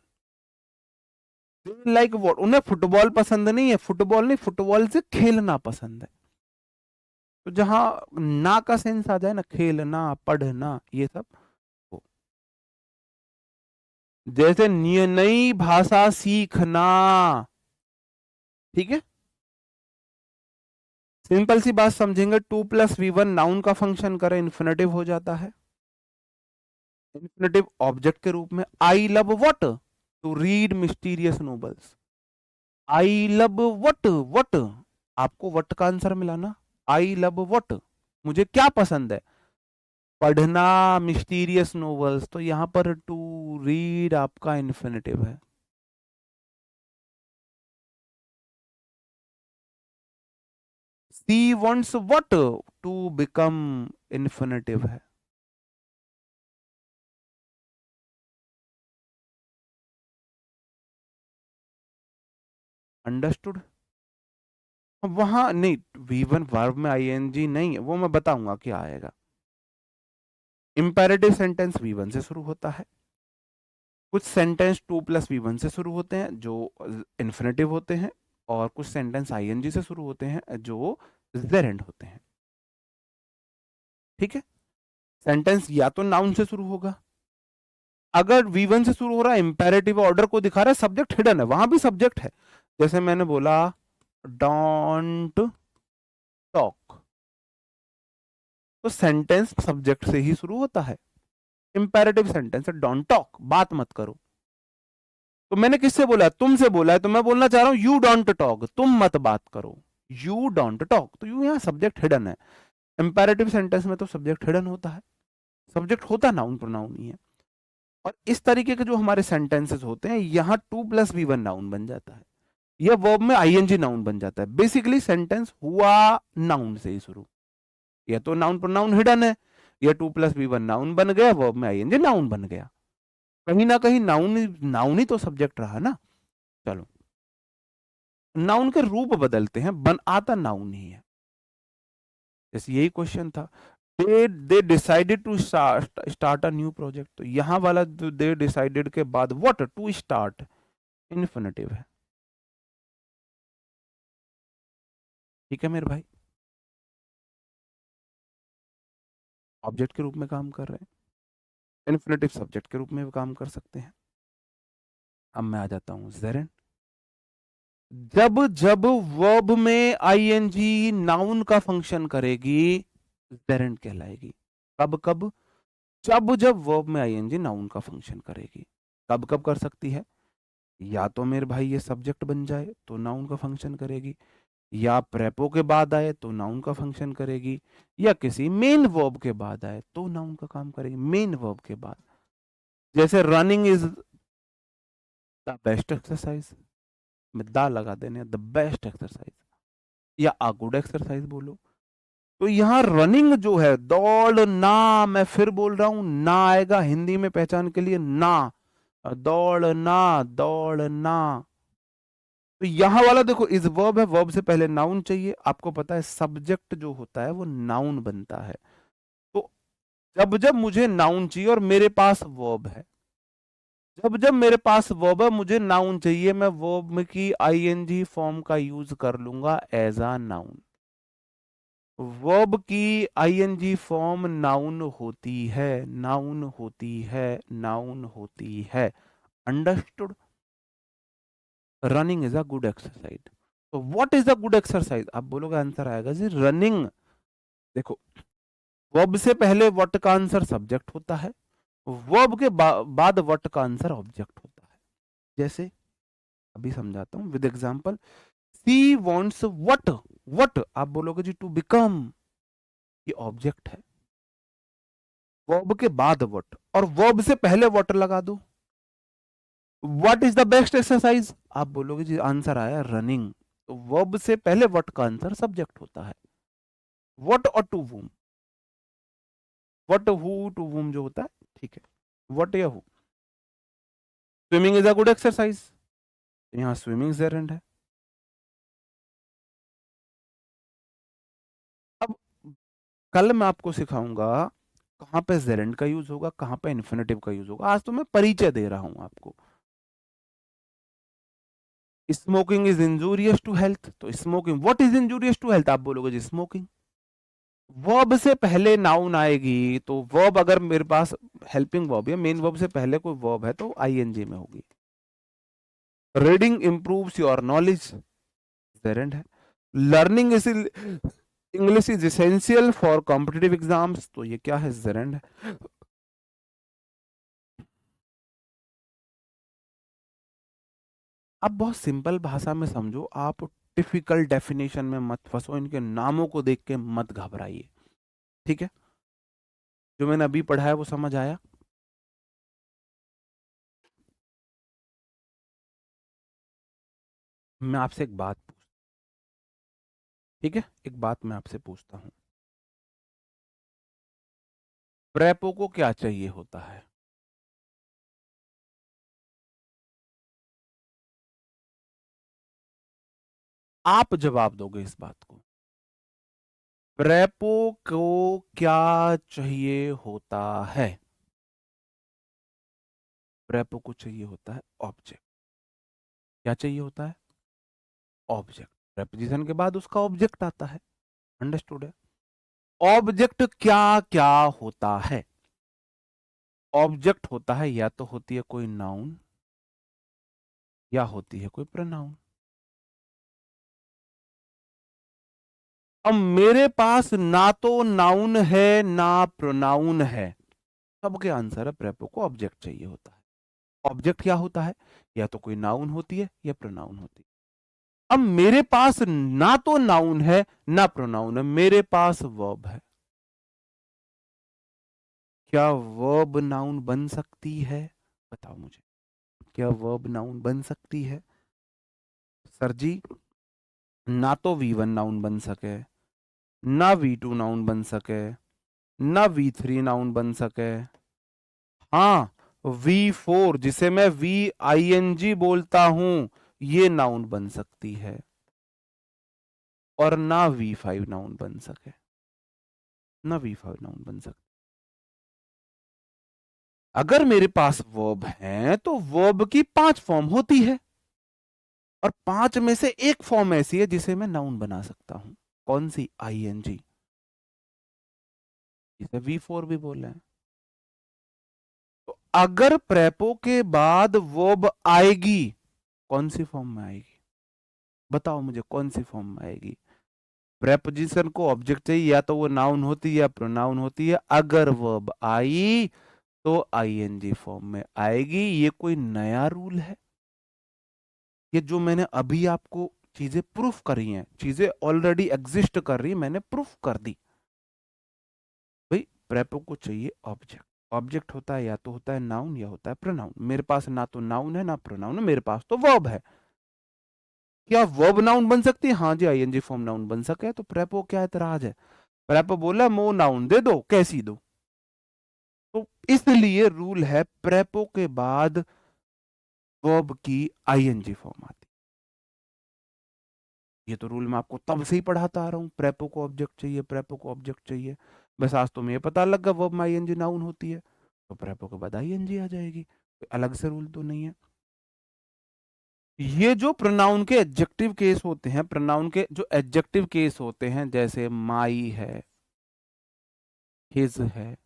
They like what, उन्हें फुटबॉल पसंद नहीं है, फुटबॉल नहीं, फुटबॉल से खेलना पसंद है। तो जहां ना का सेंस आ जाए ना, खेलना, पढ़ना, ये सब हो। जैसे नई भाषा सीखना, ठीक है। सिंपल सी बात समझेंगे, 2 + V1 नाउन का फंक्शन करे, इन्फिनेटिव हो जाता है। इन्फिनेटिव ऑब्जेक्ट के रूप में, I love what, to read mysterious novels. I love what, what, आपको व्हाट का आंसर मिला ना, आई लव व्हाट, मुझे क्या पसंद है, पढ़ना मिस्टीरियस नोवेल्स, तो यहां पर टू रीड आपका इन्फिनेटिव है। She wants what, to become, infinitive है। अंडरस्टूड। वहां नहीं, V1 वर्ब में आईएनजी नहीं है, वो मैं बताऊंगा क्या आएगा। इंपेरेटिव सेंटेंस V1 से शुरू होता है, कुछ सेंटेंस 2 + V1 से शुरू होते हैं जो इन्फिनेटिव होते हैं, और कुछ सेंटेंस आईएनजी से शुरू होते हैं जो जेरेंड होते हैं। ठीक है। सेंटेंस या तो नाउन से शुरू होगा, अगर V1 से शुरू हो रहा है, इंपेरेटिव ऑर्डर को दिखा रहा है, सब्जेक्ट हिडन है, वहां भी सब्जेक्ट है। जैसे मैंने बोला डोंट टॉक, तो सेंटेंस सब्जेक्ट से ही शुरू होता है। इंपेरेटिव सेंटेंस है, डोंट टॉक, बात मत करो। तो मैंने किससे बोला है, तुमसे बोला है, तो मैं बोलना चाह रहा हूं यू डोंट टॉक, तुम मत बात करो, यू डोंट टॉक, तो यू यहां सब्जेक्ट हिडन है। इंपेरेटिव सेंटेंस में तो सब्जेक्ट हिडन होता है, सब्जेक्ट होता नाउन प्रोनाउन ही है। और इस तरीके के जो हमारे सेंटेंसेस होते हैं, यहां 2 + V1 नाउन बन जाता है, या वर्ब में आईएनजी नाउन बन जाता है। बेसिकली सेंटेंस हुआ नाउन से ही शुरू, या तो नाउन प्रोनाउन हिडन है, या 2 + V1 नाउन बन गया, वर्ब में आईएनजी नाउन बन गया। कहीं ना कहीं नाउन, नाउन ही तो सब्जेक्ट रहा ना। चलो, नाउन के रूप बदलते हैं, बन आता नाउन ही है। जैसे यही क्वेश्चन था, they decided to start a new project, तो यहां वाला दे डिसाइडेड के बाद व्हाट, टू स्टार्ट, इन्फिनेटिव है। ठीक है मेरे भाई, ऑब्जेक्ट के रूप में काम कर रहे हैं, इन्फिनेटिव सब्जेक्ट के रूप में भी काम कर सकते हैं। अब मैं आ जाता हूं जेरेंट। जब जब वर्ब में आईएनजी नाउन का फंक्शन करेगी, जेरेंट कहलाएगी। कब कब, जब जब वर्ब में आईएनजी नाउन का फंक्शन करेगी। कब कब कर सकती है, या तो मेरे भाई ये सब्जेक्ट बन जाए तो नाउन का फंक्शन करेगी, या प्रेपो के बाद आए तो नाउन का फंक्शन करेगी, या किसी मेन वर्ब के बाद आए तो नाउन का काम करेगी, मेन वर्ब के बाद। जैसे running is the best exercise, में दा लगा देने, द बेस्ट एक्सरसाइज, या आ गुड एक्सरसाइज बोलो। तो यहां रनिंग जो है, दौड़ना, मैं फिर बोल रहा हूं, ना आएगा हिंदी में पहचान के लिए, ना, दौड़ना, दौड़ना। तो यहां वाला देखो, इस वर्ब है, वर्ब से पहले नाउन चाहिए। आपको पता है सब्जेक्ट जो होता है वो नाउन बनता है। तो जब जब मुझे नाउन चाहिए और मेरे पास वर्ब है, जब जब मेरे पास वर्ब है, मुझे नाउन चाहिए, मैं वर्ब की आईएनजी फॉर्म का यूज कर लूंगा एज अ नाउन। वर्ब की आईएनजी फॉर्म नाउन होती है, नाउन होती है, नाउन होती है। Understood. Running is a good exercise. तो what is a good exercise, आप बोलोगे, आंसर आएगा जी रनिंग। देखो, वर्ब से पहले व्हाट का आंसर सब्जेक्ट होता है, वर्ब के बाद व्हाट का आंसर ऑब्जेक्ट होता है। जैसे अभी समझाता हूं with example, C wants what, what आप बोलोगे जी टू बिकम, ये ऑब्जेक्ट है, वर्ब के बाद व्हाट, और वर्ब से पहले व्हाट लगा दो, what is the best exercise, आप बोलोगे जी आंसर आया रनिंग। तो वर्ब से पहले व्हाट का आंसर सब्जेक्ट होता है, व्हाट और टू वूम, व्हाट हु टू वूम जो होता है, ठीक है, व्हाट या who. Swimming is a good exercise, यहां स्विमिंग जेरेंड है। अब कल मैं आपको सिखाऊंगा कहाँ पे जेरेंड का यूज होगा, कहाँ पे इन्फिनेटिव का यूज होगा। आज तो मैं परिचय दे रहा हूं आपको। Smoking is injurious to health, तो smoking, what is injurious to health, आप बोलोगे जी स्मोकिंग। वर्ब से पहले नाउन आएगी, तो वर्ब अगर मेरे पास हेल्पिंग वर्ब है, मेन वर्ब से पहले कोई वर्ब है तो आईएनजी में होगी। Reading improves your knowledge, gerund है। Learning is English is essential for competitive exams, तो ये क्या है, जेरेंड है। अब बहुत सिंपल भाषा में समझो आप, टिपिकल डेफिनेशन में मत फंसो, इनके नामों को देख के मत घबराइए, ठीक है। जो मैंने अभी पढ़ा है वो समझ आया। मैं आपसे एक बात पूछ, ठीक है, एक बात मैं आपसे पूछता हूं, प्रेपो को क्या चाहिए होता है। आप जवाब दोगे इस बात को, प्रेपो को क्या चाहिए होता है। प्रेपो को चाहिए होता है ऑब्जेक्ट। क्या चाहिए होता है, ऑब्जेक्ट। प्रेपोजिशन के बाद उसका ऑब्जेक्ट आता है, अंडरस्टूड है। ऑब्जेक्ट क्या क्या होता है, ऑब्जेक्ट होता है या तो होती है कोई नाउन या होती है कोई प्रोनाउन। अब मेरे पास ना तो नाउन है ना प्रोनाउन है, सबके आंसर है प्रेपो को ऑब्जेक्ट चाहिए होता है। ऑब्जेक्ट क्या होता है, या तो कोई नाउन होती है या प्रोनाउन होती है। अब मेरे पास ना तो नाउन है ना प्रोनाउन है, मेरे पास वर्ब है। क्या वर्ब नाउन बन सकती है, बताओ मुझे, क्या वर्ब नाउन बन सकती है। सर जी, ना तो V1 नाउन बन सके, ना V2 नाउन बन सके, ना V3 नाउन बन सके। हाँ, V4 जिसे मैं VING बोलता हूं, ये नाउन बन सकती है, और ना V5 नाउन बन सके, ना V5 नाउन बन सकती। अगर मेरे पास वर्ब है तो वर्ब की 5 फॉर्म होती है, और 5 में से एक फॉर्म ऐसी है जिसे मैं नाउन बना सकता हूं। कौन सी, ING, जिसे V4 भी बोल रहे हैं। तो अगर प्रेपो के बाद वर्ब आएगी, कौन सी फॉर्म में आएगी, बताओ मुझे कौन सी फॉर्म में आएगी। प्रेपोजिशन को ऑब्जेक्ट चाहिए, या तो वो नाउन होती है या प्रोनाउन होती है। अगर वर्ब आई तो ING फॉर्म में आएगी। ये कोई नया रूल है, ये जो मैंने अभी आपको चीजें प्रूफ करी हैं, चीजें ऑलरेडी एग्जिस्ट कर रही, मैंने प्रूफ कर दी। भाई प्रेपो को चाहिए ऑब्जेक्ट, ऑब्जेक्ट होता है या तो होता है नाउन या होता है प्रोनाउन। मेरे पास ना तो नाउन है ना प्रोनाउन है, मेरे पास तो वर्ब है। क्या वर्ब नाउन बन सकती है, हाँ जी, ING फॉर्म नाउन बन सके। तो प्रेपो क्या एतराज है, प्रेपो बोला मो नाउन दे दो, कैसी दो। तो इसलिए रूल है, प्रेपो के बाद वर्ब की ING फॉर्म आती। ये तो रूल मैं आपको तब से ही पढ़ाता आ रहा हूं, प्रेपो को ऑब्जेक्ट चाहिए, प्रेपो को ऑब्जेक्ट चाहिए। बस आज तुम्हें ये पता लग गया वर्ब में ING नाउन होती है, तो प्रेपो के बाद ING आ जाएगी, कोई अलग से रूल तो नहीं है। ये जो प्रोनाउन के एडजेक्टिव केस होते हैं, प्रोनाउन के जो एडजेक्टिव केस होते हैं, जैसे माई है, हिज है,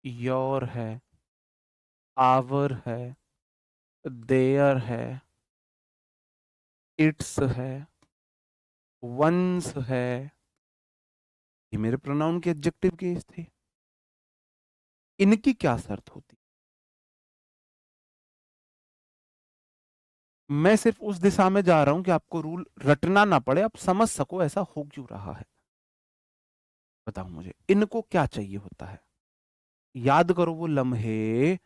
योर है, आवर है, देयर है, इट्स है, वंस है, ये मेरे प्रोनाउन के एडजेक्टिव केस थे। इनकी क्या शर्त होती, मैं सिर्फ उस दिशा में जा रहा हूं कि आपको रूल रटना ना पड़े, आप समझ सको ऐसा हो क्यों रहा है। बताओ मुझे इनको क्या चाहिए होता है। याद करो वो लम्हे,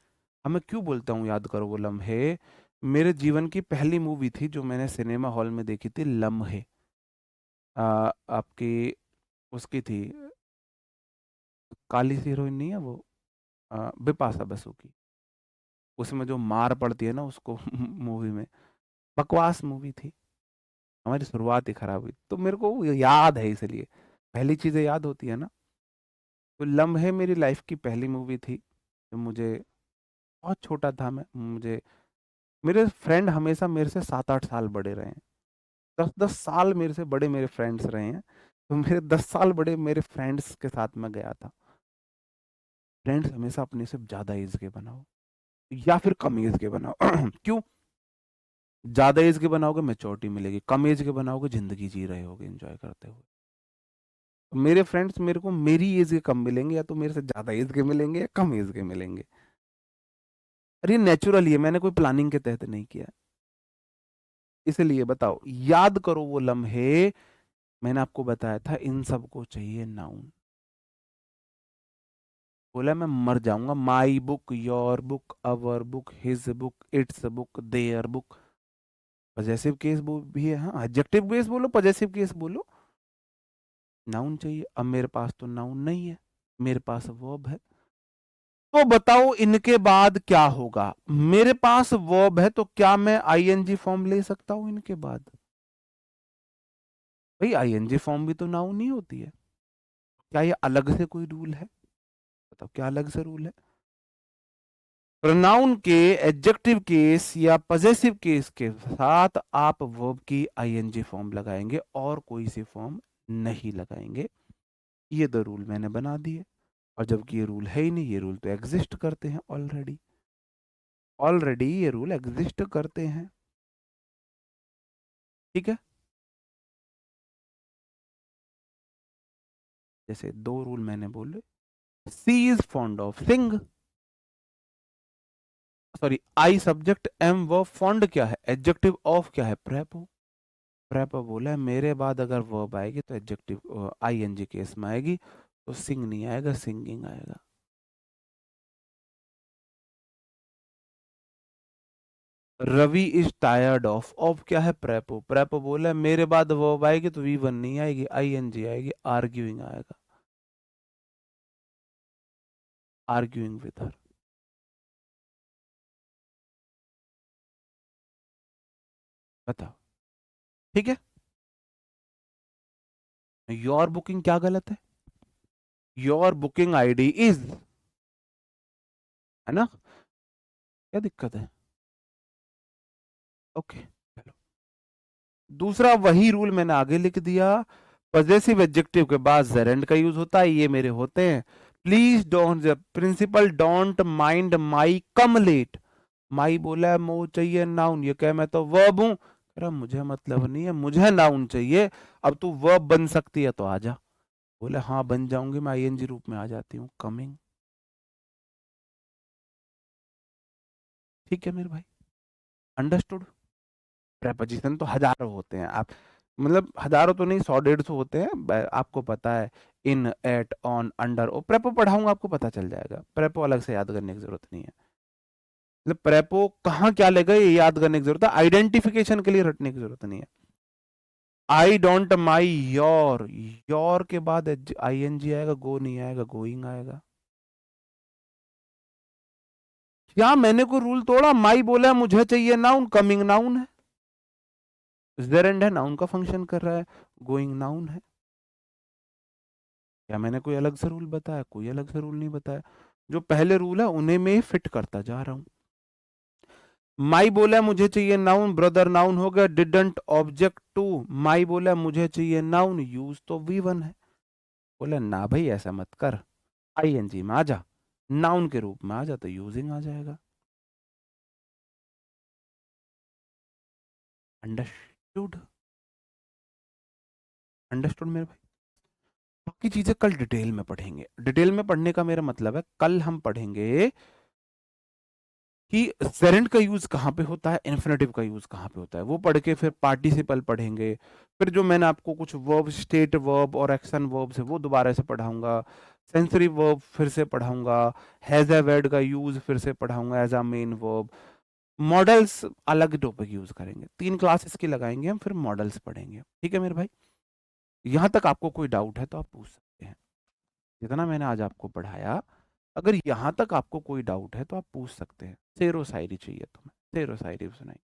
हमें क्यों बोलता हूं याद करो वो लम्हे, मेरे जीवन की पहली मूवी थी जो मैंने सिनेमा हॉल में देखी थी, लम्हे। आपकी उसकी थी, काली सी हीरोइन नहीं है वो, बिपाशा बसु की। उसमें जो मार पड़ती है ना उसको मूवी में, बकवास मूवी थी। हमारी शुरुआत ही खराब हुई, तो मेरे को वो याद है, इसलिए पहली चीजें याद होती है ना। तो लम्हे मेरी लाइफ की पहली मूवी थी। तो मुझे बहुत छोटा था मैं, मुझे मेरे फ्रेंड हमेशा मेरे से 7-8 साल बड़े रहे हैं। 10-10 साल मेरे से बड़े मेरे फ्रेंड्स रहे हैं। तो मेरे 10 साल बड़े मेरे फ्रेंड्स के साथ मैं गया था। फ्रेंड्स हमेशा अपने से ज़्यादा एज के बनाओ या फिर कम एज के बनाओ। क्यों? ज़्यादा एज के बनाओगे मैच्योरिटी मिलेगी, कम एज के बनाओगे ज़िंदगी जी रहे होगे एन्जॉय करते हुए। तो मेरे फ्रेंड्स मेरे को मेरी एज के कम मिलेंगे, या तो मेरे से ज़्यादा एज के मिलेंगे या कम एज के मिलेंगे। अरे नेचुरल ही है, मैंने कोई प्लानिंग के तहत नहीं किया। इसलिए बताओ, याद करो वो लम्हे। मैंने आपको बताया था इन सबको चाहिए नाउन। बोला मैं मर जाऊंगा, my book, your book, our book, his book, it's book, their book. Possessive case भी है, हाँ एडजेक्टिव केस बोलो, पजेसिव केस बोलो, नाउन चाहिए। अब मेरे पास तो नाउन नहीं है, मेरे पास वर्ब है। तो बताओ इनके बाद क्या होगा? मेरे पास वर्ब है तो क्या मैं आईएनजी फॉर्म ले सकता हूं इनके बाद? भाई आईएनजी फॉर्म भी तो नाउन ही होती है। क्या ये अलग से कोई रूल है? बताओ क्या अलग से रूल है? प्रोनाउन के एडजेक्टिव केस या पजेसिव केस के साथ आप वर्ब की आईएनजी फॉर्म लगाएंगे और कोई सी फॉर्म नहीं लगाएंगे। ये दो रूल मैंने बना दिए। और जबकि ये रूल है ही नहीं, ये रूल तो एग्जिस्ट करते हैं ऑलरेडी। ऑलरेडी ये रूल एग्जिस्ट करते हैं। ठीक है। जैसे दो रूल मैंने बोले, she is fond of sing, sorry I subject am verb, fond क्या है? एडजेक्टिव ऑफ क्या है? प्रेपो। प्रेपो बोला है मेरे बाद अगर वर्ब आएगी तो एडजेक्टिव आईएनजी केस में आएगी, तो सिंग नहीं आएगा, सिंगिंग आएगा। रवि इज टायर्ड ऑफ क्या है? प्रेपो। प्रेपो बोला है मेरे बाद वर्ब आएगी तो वी वन नहीं आएगी, आईएनजी आएगी, आर्ग्यूइंग आएगा, आर्ग्यूइंग विद हर। बताओ। ठीक है। योर बुकिंग क्या गलत है? योर बुकिंग आईडी इज, है ना? क्या दिक्कत है? ओके चलो। दूसरा वही रूल मैंने आगे लिख दिया। पजेसिव एडजेक्टिव के बाद जेरेंड का यूज होता है, ये मेरे होते हैं। Please don't, principal don't mind my come late. माई बोला है मो चाहिए नाउन, ये क्या मैं तो वर्ब हूं? कह रहा मुझे मतलब नहीं है, मुझे नाउन चाहिए। अब तू वर्ब बन सकती है तो आ जा। बोले हाँ बन जाऊंगी, मैं आईएनजी रूप में आ जाती हूँ, कमिंग। ठीक है मेरे भाई, अंडरस्टूड। प्रेपोजिशन तो हजारों होते हैं, आप मतलब हजारों तो नहीं, 100-150 होते हैं, आपको पता है। इन, एट, ऑन, अंडर, और प्रेपो पढ़ाऊंगा आपको पता चल जाएगा। प्रेपो अलग से याद करने की जरूरत नहीं है। मतलब प्रेपो कहाँ क्या लेगा ये याद करने की जरूरत है, आइडेंटिफिकेशन के लिए रटने की जरूरत नहीं है। I don't my your, your के बाद आईएनजी आएगा, गो नहीं आएगा, गोइंग आएगा। क्या मैंने कोई रूल तोड़ा? माई बोला है मुझे चाहिए नाउन, कमिंग नाउन है, जेरेंड है नाउन का फंक्शन कर रहा है, गोइंग नाउन है। क्या मैंने कोई अलग से रूल बताया? कोई अलग से रूल नहीं बताया। जो पहले रूल है उन्हें में ही फिट करता जा रहा हूं। माई बोला है मुझे चाहिए नाउन, ब्रदर नाउन हो गया, डिडंट ऑब्जेक्ट टू। माई बोला है मुझे चाहिए नाउन, यूज तो वी वन है। बोला ना भाई ऐसा मत कर, आईएनजी में आ जा, नाउन के रूप में आ जा, तो यूजिंग आ जाएगा। अंडरस्टूड? अंडरस्टूड मेरे भाई। बाकी चीजें कल डिटेल में पढ़ेंगे। डिटेल में पढ़ने का मेरा मतलब है कल हम पढ़ेंगे कि सेरेंट का यूज कहाँ पे होता है, इन्फिनेटिव का यूज कहाँ पे होता है, वो पढ़ के फिर पार्टिसिपल पढ़ेंगे। फिर जो मैंने आपको कुछ वर्ब, स्टेट वर्ब और एक्शन वर्ब है वो दोबारा से पढ़ाऊंगा। सेंसरी वर्ब फिर से पढ़ाऊंगा। हैज ए वर्ड का यूज फिर से पढ़ाऊंगा as a main verb. Models अलग टॉपिक यूज करेंगे, 3 क्लासेस की लगाएंगे हम, फिर मॉडल्स पढ़ेंगे। ठीक है मेरे भाई, यहाँ तक आपको कोई डाउट है तो आप पूछ सकते हैं। जितना मैंने आज आपको पढ़ाया, अगर यहाँ तक आपको कोई डाउट है तो आप पूछ सकते हैं। शेरो शायरी चाहिए तुम्हें? शेरो शायरी सुनाई।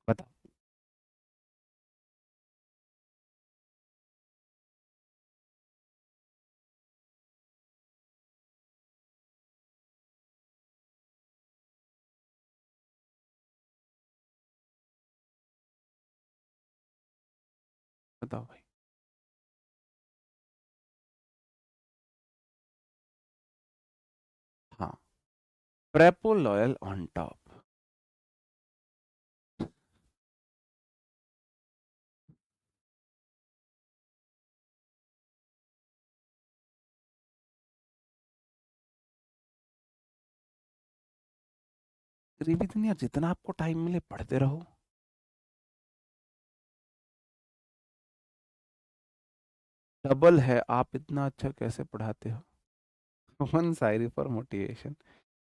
बताओ। बताओ भाई। हाँ, प्रेपो लॉयल ऑन टॉप। रिवीजन यार, जितना आपको टाइम मिले पढ़ते रहो। डबल है, आप इतना अच्छा कैसे पढ़ाते हो? One Shayari for motivation.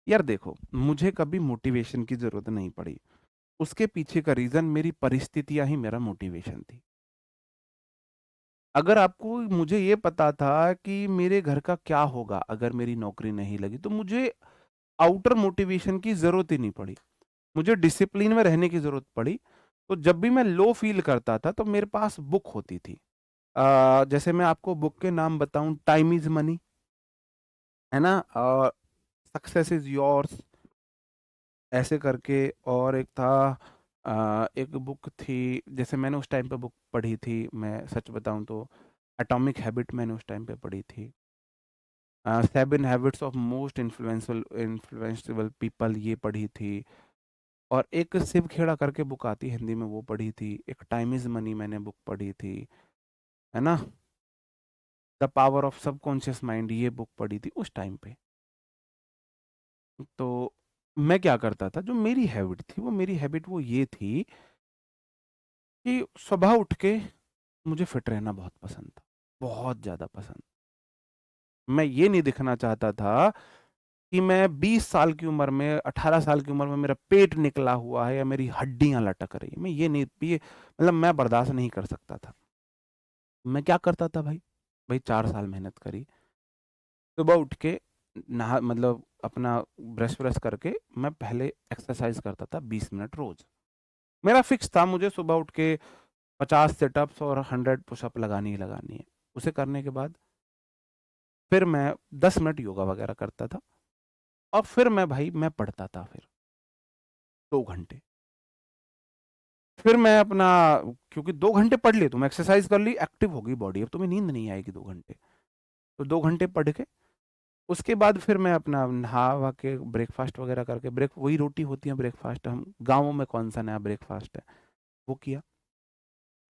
यार देखो, मुझे कभी मोटिवेशन की जरूरत नहीं पड़ी। उसके पीछे का रीजन मेरी परिस्थितियां ही मेरा मोटिवेशन थी। अगर आपको मुझे ये पता था कि मेरे घर का क्या होगा अगर मेरी नौकरी नहीं लगी, तो मुझे आउटर मोटिवेशन की जरूरत ही नहीं पड़ी। मुझे डिसिप्लिन में रहने की जरूरत पड़ी। तो जब भी मैं लो फील करता था तो मेरे पास बुक होती थी। जैसे मैं आपको बुक के नाम बताऊं, टाइम इज मनी, है ना, सक्सेस इज योर्स, ऐसे करके। और एक था, एक बुक थी, जैसे मैंने उस टाइम पे बुक पढ़ी थी, मैं सच बताऊं तो एटॉमिक हैबिट मैंने उस टाइम पे पढ़ी थी। Seven habits of most influenceable people, ये पढ़ी थी। और एक शिव खेड़ा करके बुक आती है हिंदी में, वो पढ़ी थी। एक टाइम इज मनी मैंने बुक पढ़ी थी, है ना। The power of subconscious mind, ये बुक पढ़ी थी उस टाइम पे। तो मैं क्या करता था, जो मेरी हैबिट थी, वो मेरी हैबिट वो ये थी कि सुबह उठ के मुझे फिट रहना बहुत पसंद था, बहुत ज्यादा पसंद। मैं ये नहीं दिखना चाहता था कि मैं 20 साल की उम्र में, 18 साल की उम्र में मेरा पेट निकला हुआ है या मेरी हड्डियां लटक रही है। मैं ये नहीं, ये मतलब मैं बर्दाश्त नहीं कर सकता था। मैं क्या करता था भाई, 4 साल मेहनत करी। सुबह उठ के नहा, मतलब अपना ब्रश ब्रश करके मैं पहले एक्सरसाइज करता था 20 मिनट रोज। मेरा फिक्स था, मुझे सुबह उठ के 50 सिटअप्स और 100 पुशअप लगानी ही लगानी है। उसे करने के बाद फिर मैं 10 मिनट योगा वगैरह करता था। और फिर मैं भाई मैं पढ़ता था फिर 2 घंटे। फिर मैं अपना, क्योंकि 2 घंटे पढ़ लिए, तुम एक्सरसाइज कर ली, एक्टिव होगी बॉडी, अब तुम्हें नींद नहीं आएगी 2 घंटे। तो 2 घंटे पढ़ के उसके बाद फिर मैं अपना नहा वहा के ब्रेकफास्ट वगैरह करके, ब्रेक वही रोटी होती है ब्रेकफास्ट, हम गाँवों में कौन सा नया ब्रेकफास्ट है, वो किया।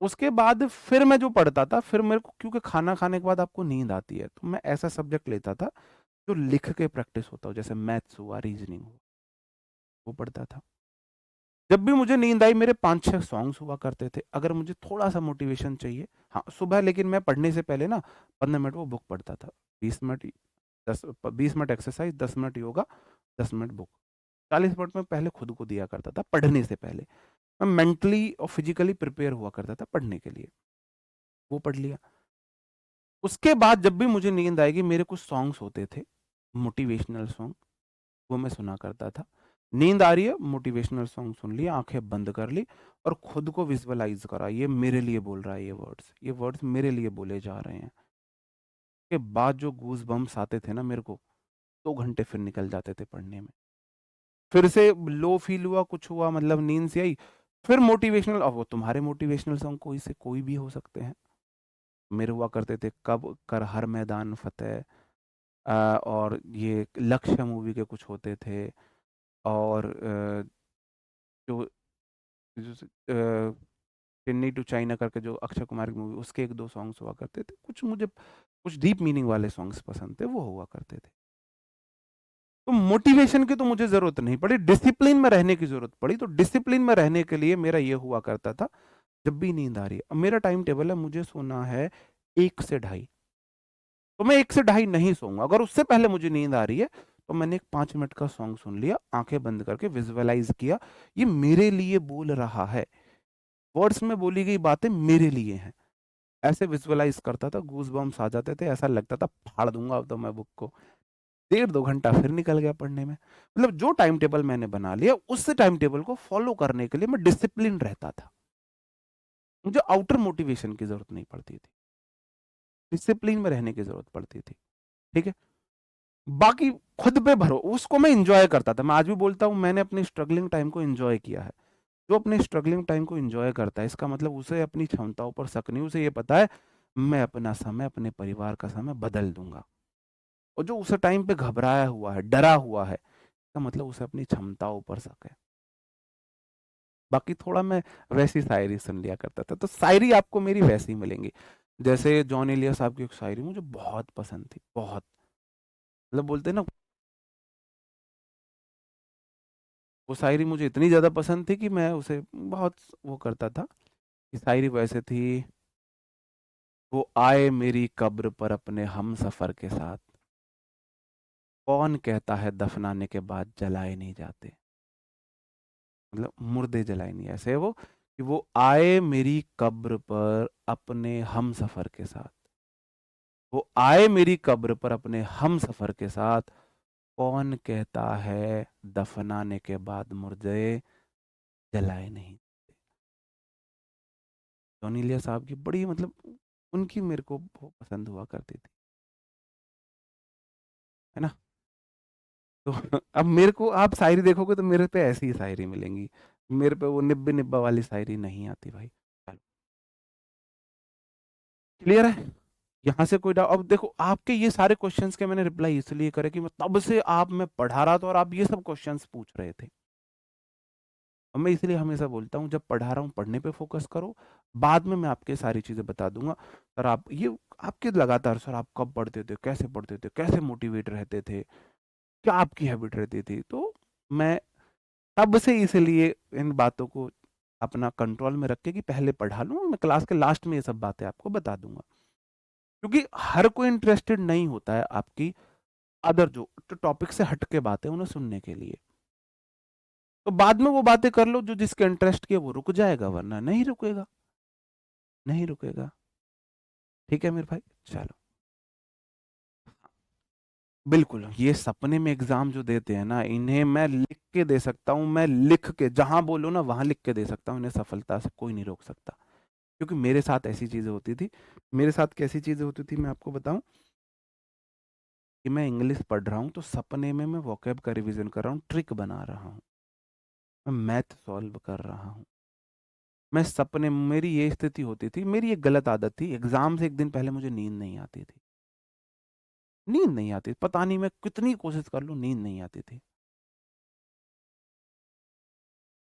उसके बाद फिर मैं जो पढ़ता था, फिर मेरे को, क्योंकि खाना खाने के बाद आपको नींद आती है, तो मैं ऐसा सब्जेक्ट लेता था जो लिख के प्रैक्टिस होता हो, जैसे मैथ्स हुआ, रीजनिंग हुआ, वो पढ़ता था। जब भी मुझे नींद आई, मेरे 5-6 सॉन्ग्स हुआ करते थे। अगर मुझे थोड़ा सा मोटिवेशन चाहिए, हाँ सुबह, लेकिन मैं पढ़ने से पहले ना 15 मिनट वो बुक पढ़ता था। 20 minute, 20 minute exercise, 10 minute yoga, 10 minute book. 40 minute में पहले खुद को दिया करता था पढ़ने से पहले। मैं मेंटली और फिजिकली प्रिपेयर हुआ करता था पढ़ने के लिए। वो पढ़ लिया। उसके बाद जब भी मुझे नींद आएगी, मेरे कुछ सॉन्ग्स होते थे मोटिवेशनल सॉन्ग, वो मैं सुना करता था। नींद आ रही है, मोटिवेशनल सॉन्ग सुन लिया, आंखें बंद कर ली, और खुद को विजुअलाइज करा, ये मेरे लिए बोल रहा है, ये वर्ड्स मेरे लिए बोले जा रहे हैं। के बाद जो गूज बम्स आते थे ना मेरे को, 2 घंटे फिर निकल जाते थे पढ़ने में। फिर से लो फील हुआ, कुछ हुआ, मतलब नींद से आई, फिर मोटिवेशनल, अब वो तुम्हारे मोटिवेशनल सॉन्ग कोई से कोई भी हो सकते हैं। मेरे हुआ करते थे, कब कर हर मैदान फतेह, और ये लक्ष्य मूवी के कुछ होते थे। और जो, जो चेन्नई टू चाइना करके जो अक्षय कुमार की मूवी, उसके 1-2 सॉन्ग्स हुआ करते थे। कुछ मुझे कुछ डीप मीनिंग वाले सॉन्ग्स पसंद थे, वो हुआ करते थे। तो मोटिवेशन की तो मुझे जरूरत नहीं पड़ी, डिसिप्लिन में रहने की जरूरत पड़ी। तो डिसिप्लिन में रहने के लिए मेरा ये हुआ करता था, जब भी नींद आ रही है, अब मेरा टाइम टेबल है, मुझे सोना है 1 से 2:30, तो मैं 1 से 2:30 नहीं सोऊंगा। अगर उससे पहले मुझे नींद आ रही है, तो मैंने एक 5 मिनट का सॉन्ग सुन लिया, आंखें बंद करके विजुअलाइज किया, ये मेरे लिए बोल रहा है, वर्ड्स में बोली गई बातें मेरे लिए हैं। ऐसे विजुअलाइज करता था, गूज बम्स आ जाते थे, ऐसा लगता था फाड़ दूंगा अब तो मैं बुक को। 1.5-2 घंटा फिर निकल गया पढ़ने में। मतलब जो टाइम टेबल मैंने बना लिया, उस टाइम टेबल को फॉलो करने के लिए मैं डिसिप्लिन रहता था। मुझे आउटर मोटिवेशन की जरूरत नहीं पड़ती थी, डिसिप्लिन में रहने की जरूरत पड़ती थी। ठीक है। बाकी खुद पे भरो, उसको मैं इंजॉय करता था। मैं आज भी बोलता हूँ, मैंने अपनी स्ट्रगलिंग टाइम को इंजॉय किया है। जो अपने स्ट्रगलिंग टाइम को एंजॉय करता है, इसका मतलब उसे अपनी क्षमताओं पर शक नहीं, उसे ये पता है मैं अपना समय अपने परिवार का समय बदल दूंगा। और जो उस टाइम पे घबराया हुआ है, डरा हुआ है, इसका मतलब उसे अपनी क्षमताओं पर शक है। बाकी थोड़ा मैं वैसी शायरी सुन लिया करता था, तो शायरी आपको मेरी वैसी मिलेंगी। जैसे जॉन एलिया साहब की एक शायरी मुझे बहुत पसंद थी, बहुत, मतलब बोलते हैं ना, वो शायरी मुझे इतनी ज़्यादा पसंद थी कि मैं उसे बहुत वो करता था। कि शायरी वैसे थी, वो आए मेरी कब्र पर अपने हम सफ़र के साथ, कौन कहता है दफनाने के बाद जलाए नहीं जाते। मतलब मुर्दे जलाए नहीं, ऐसे है वो कि वो आए मेरी कब्र पर अपने हम सफ़र के साथ, वो आए मेरी कब्र पर अपने हम सफ़र के साथ, कौन कहता है दफनाने के बाद मुर्दे जलाए नहीं। जॉनी लिया साहब की बड़ी, मतलब उनकी मेरे को बहुत पसंद हुआ करती थी, है ना। तो अब मेरे को आप शायरी देखोगे तो मेरे पे ऐसी ही शायरी मिलेंगी, मेरे पे वो निब्बे निब्बा वाली शायरी नहीं आती भाई। क्लियर है। यहाँ से कोई डाउट? अब देखो आपके ये सारे क्वेश्चंस के मैंने रिप्लाई इसलिए करे कि मैं तब से आप मैं पढ़ा रहा था और आप ये सब क्वेश्चंस पूछ रहे थे। और मैं इसलिए हमेशा बोलता हूँ जब पढ़ा रहा हूँ पढ़ने पे फोकस करो, बाद में मैं आपके सारी चीजें बता दूंगा। सर आप ये आपके लगातार, सर आप कब पढ़ते थे, कैसे मोटिवेट रहते थे, क्या आपकी हैबिट रहती थी, तो मैं तब से इसलिए इन बातों को अपना कंट्रोल में रख के कि पहले पढ़ा लूँ, मैं क्लास के लास्ट में ये सब बातें आपको बता दूंगा। क्योंकि हर कोई इंटरेस्टेड नहीं होता है आपकी अदर जो टॉपिक से हट के बातें उन्हें सुनने के लिए। तो बाद में वो बातें कर लो जो जिसके इंटरेस्ट की है, वो रुक जाएगा, वरना नहीं रुकेगा, नहीं रुकेगा। ठीक है मेरे भाई, चलो। बिल्कुल, ये सपने में एग्जाम जो देते हैं ना, इन्हें मैं लिख के दे सकता हूँ, मैं लिख के जहां बोलो ना वहां लिख के दे सकता हूँ, इन्हें सफलता से कोई नहीं रोक सकता। क्योंकि मेरे साथ ऐसी चीजें होती थी। मेरे साथ कैसी चीजें होती थी मैं आपको बताऊं, कि मैं इंग्लिश पढ़ रहा हूँ तो सपने में मैं वोकैब का रिवीजन कर रहा हूँ, ट्रिक बना रहा हूँ, मैं मैथ सॉल्व कर रहा हूँ। मैं सपने में, मेरी ये स्थिति होती थी, मेरी एक गलत आदत थी, एग्जाम से एक दिन पहले मुझे नींद नहीं आती थी, नींद नहीं आती, पता नहीं मैं कितनी कोशिश कर लूं नींद नहीं आती थी।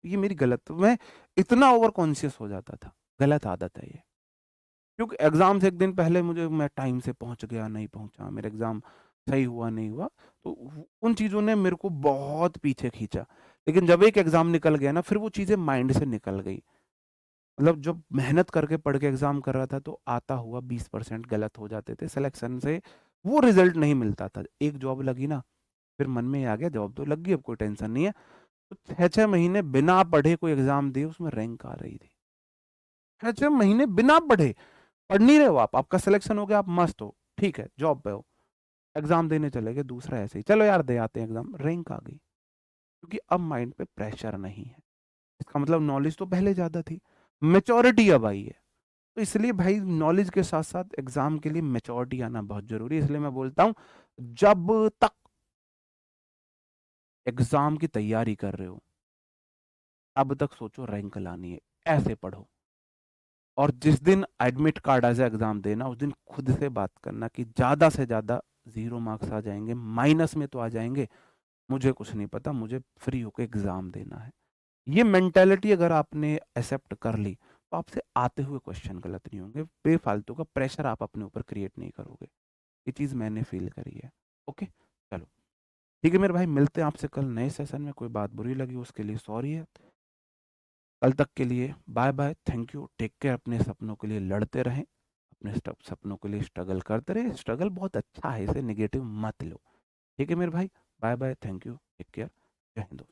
ये मेरी गलत, मैं इतना ओवर कॉन्शियस हो जाता था, गलत आदत है ये। क्योंकि एग्जाम से एक दिन पहले मुझे, मैं टाइम से पहुंच गया नहीं पहुंचा, मेरा एग्जाम सही हुआ नहीं हुआ, तो उन चीजों ने मेरे को बहुत पीछे खींचा। लेकिन जब एक एग्जाम निकल गया ना, फिर वो चीजें माइंड से निकल गई। मतलब जब मेहनत करके पढ़ के एग्जाम कर रहा था तो आता हुआ 20% गलत हो जाते थे सिलेक्शन से, वो रिजल्ट नहीं मिलता था। एक जॉब लगी ना, फिर मन में आ गया जॉब तो लग गई, अब कोई टेंशन नहीं है। तो 6-6 महीने बिना पढ़े कोई एग्जाम दिए, उसमें रैंक आ रही थी। 6-6 महीने बिना पढ़े, पढ़ नहीं रहे हो आप, आपका सिलेक्शन हो गया, आप मस्त हो, ठीक है, जॉब पे हो, एग्जाम देने चले गए, दूसरा ऐसे ही चलो यार दे आते हैं एग्जाम, रैंक आ गई। क्योंकि अब माइंड पे प्रेशर नहीं है, इसका मतलब नॉलेज तो पहले ज्यादा थी, मेच्योरिटी अब आई है। तो इसलिए भाई नॉलेज के साथ साथ एग्जाम के लिए मेच्योरिटी आना बहुत जरूरी है। इसलिए मैं बोलता हूँ जब तक एग्जाम की तैयारी कर रहे हो, अब तक सोचो रैंक लानी है, ऐसे पढ़ो। और जिस दिन एडमिट कार्ड आ जाए एग्जाम देना, उस दिन खुद से बात करना कि ज्यादा से ज्यादा 0 मार्क्स आ जाएंगे, माइनस में तो आ जाएंगे, मुझे कुछ नहीं पता, मुझे फ्री होकर एग्जाम देना है। ये मेंटेलिटी अगर आपने एक्सेप्ट कर ली, तो आपसे आते हुए क्वेश्चन गलत नहीं होंगे, बेफालतू का प्रेशर आप अपने ऊपर क्रिएट नहीं करोगे। ये चीज मैंने फील करी है। ओके, चलो, ठीक है मेरे भाई, मिलते हैं आपसे कल नए सेशन में। कोई बात बुरी लगी उसके लिए सॉरी है। कल तक के लिए bye bye, thank you, take care. अपने सपनों के लिए लड़ते रहें, अपने सपनों के लिए स्ट्रगल करते रहें, स्ट्रगल बहुत अच्छा है, इसे निगेटिव मत लो। ठीक है मेरे भाई, bye bye, thank you, take care, Jai Hind.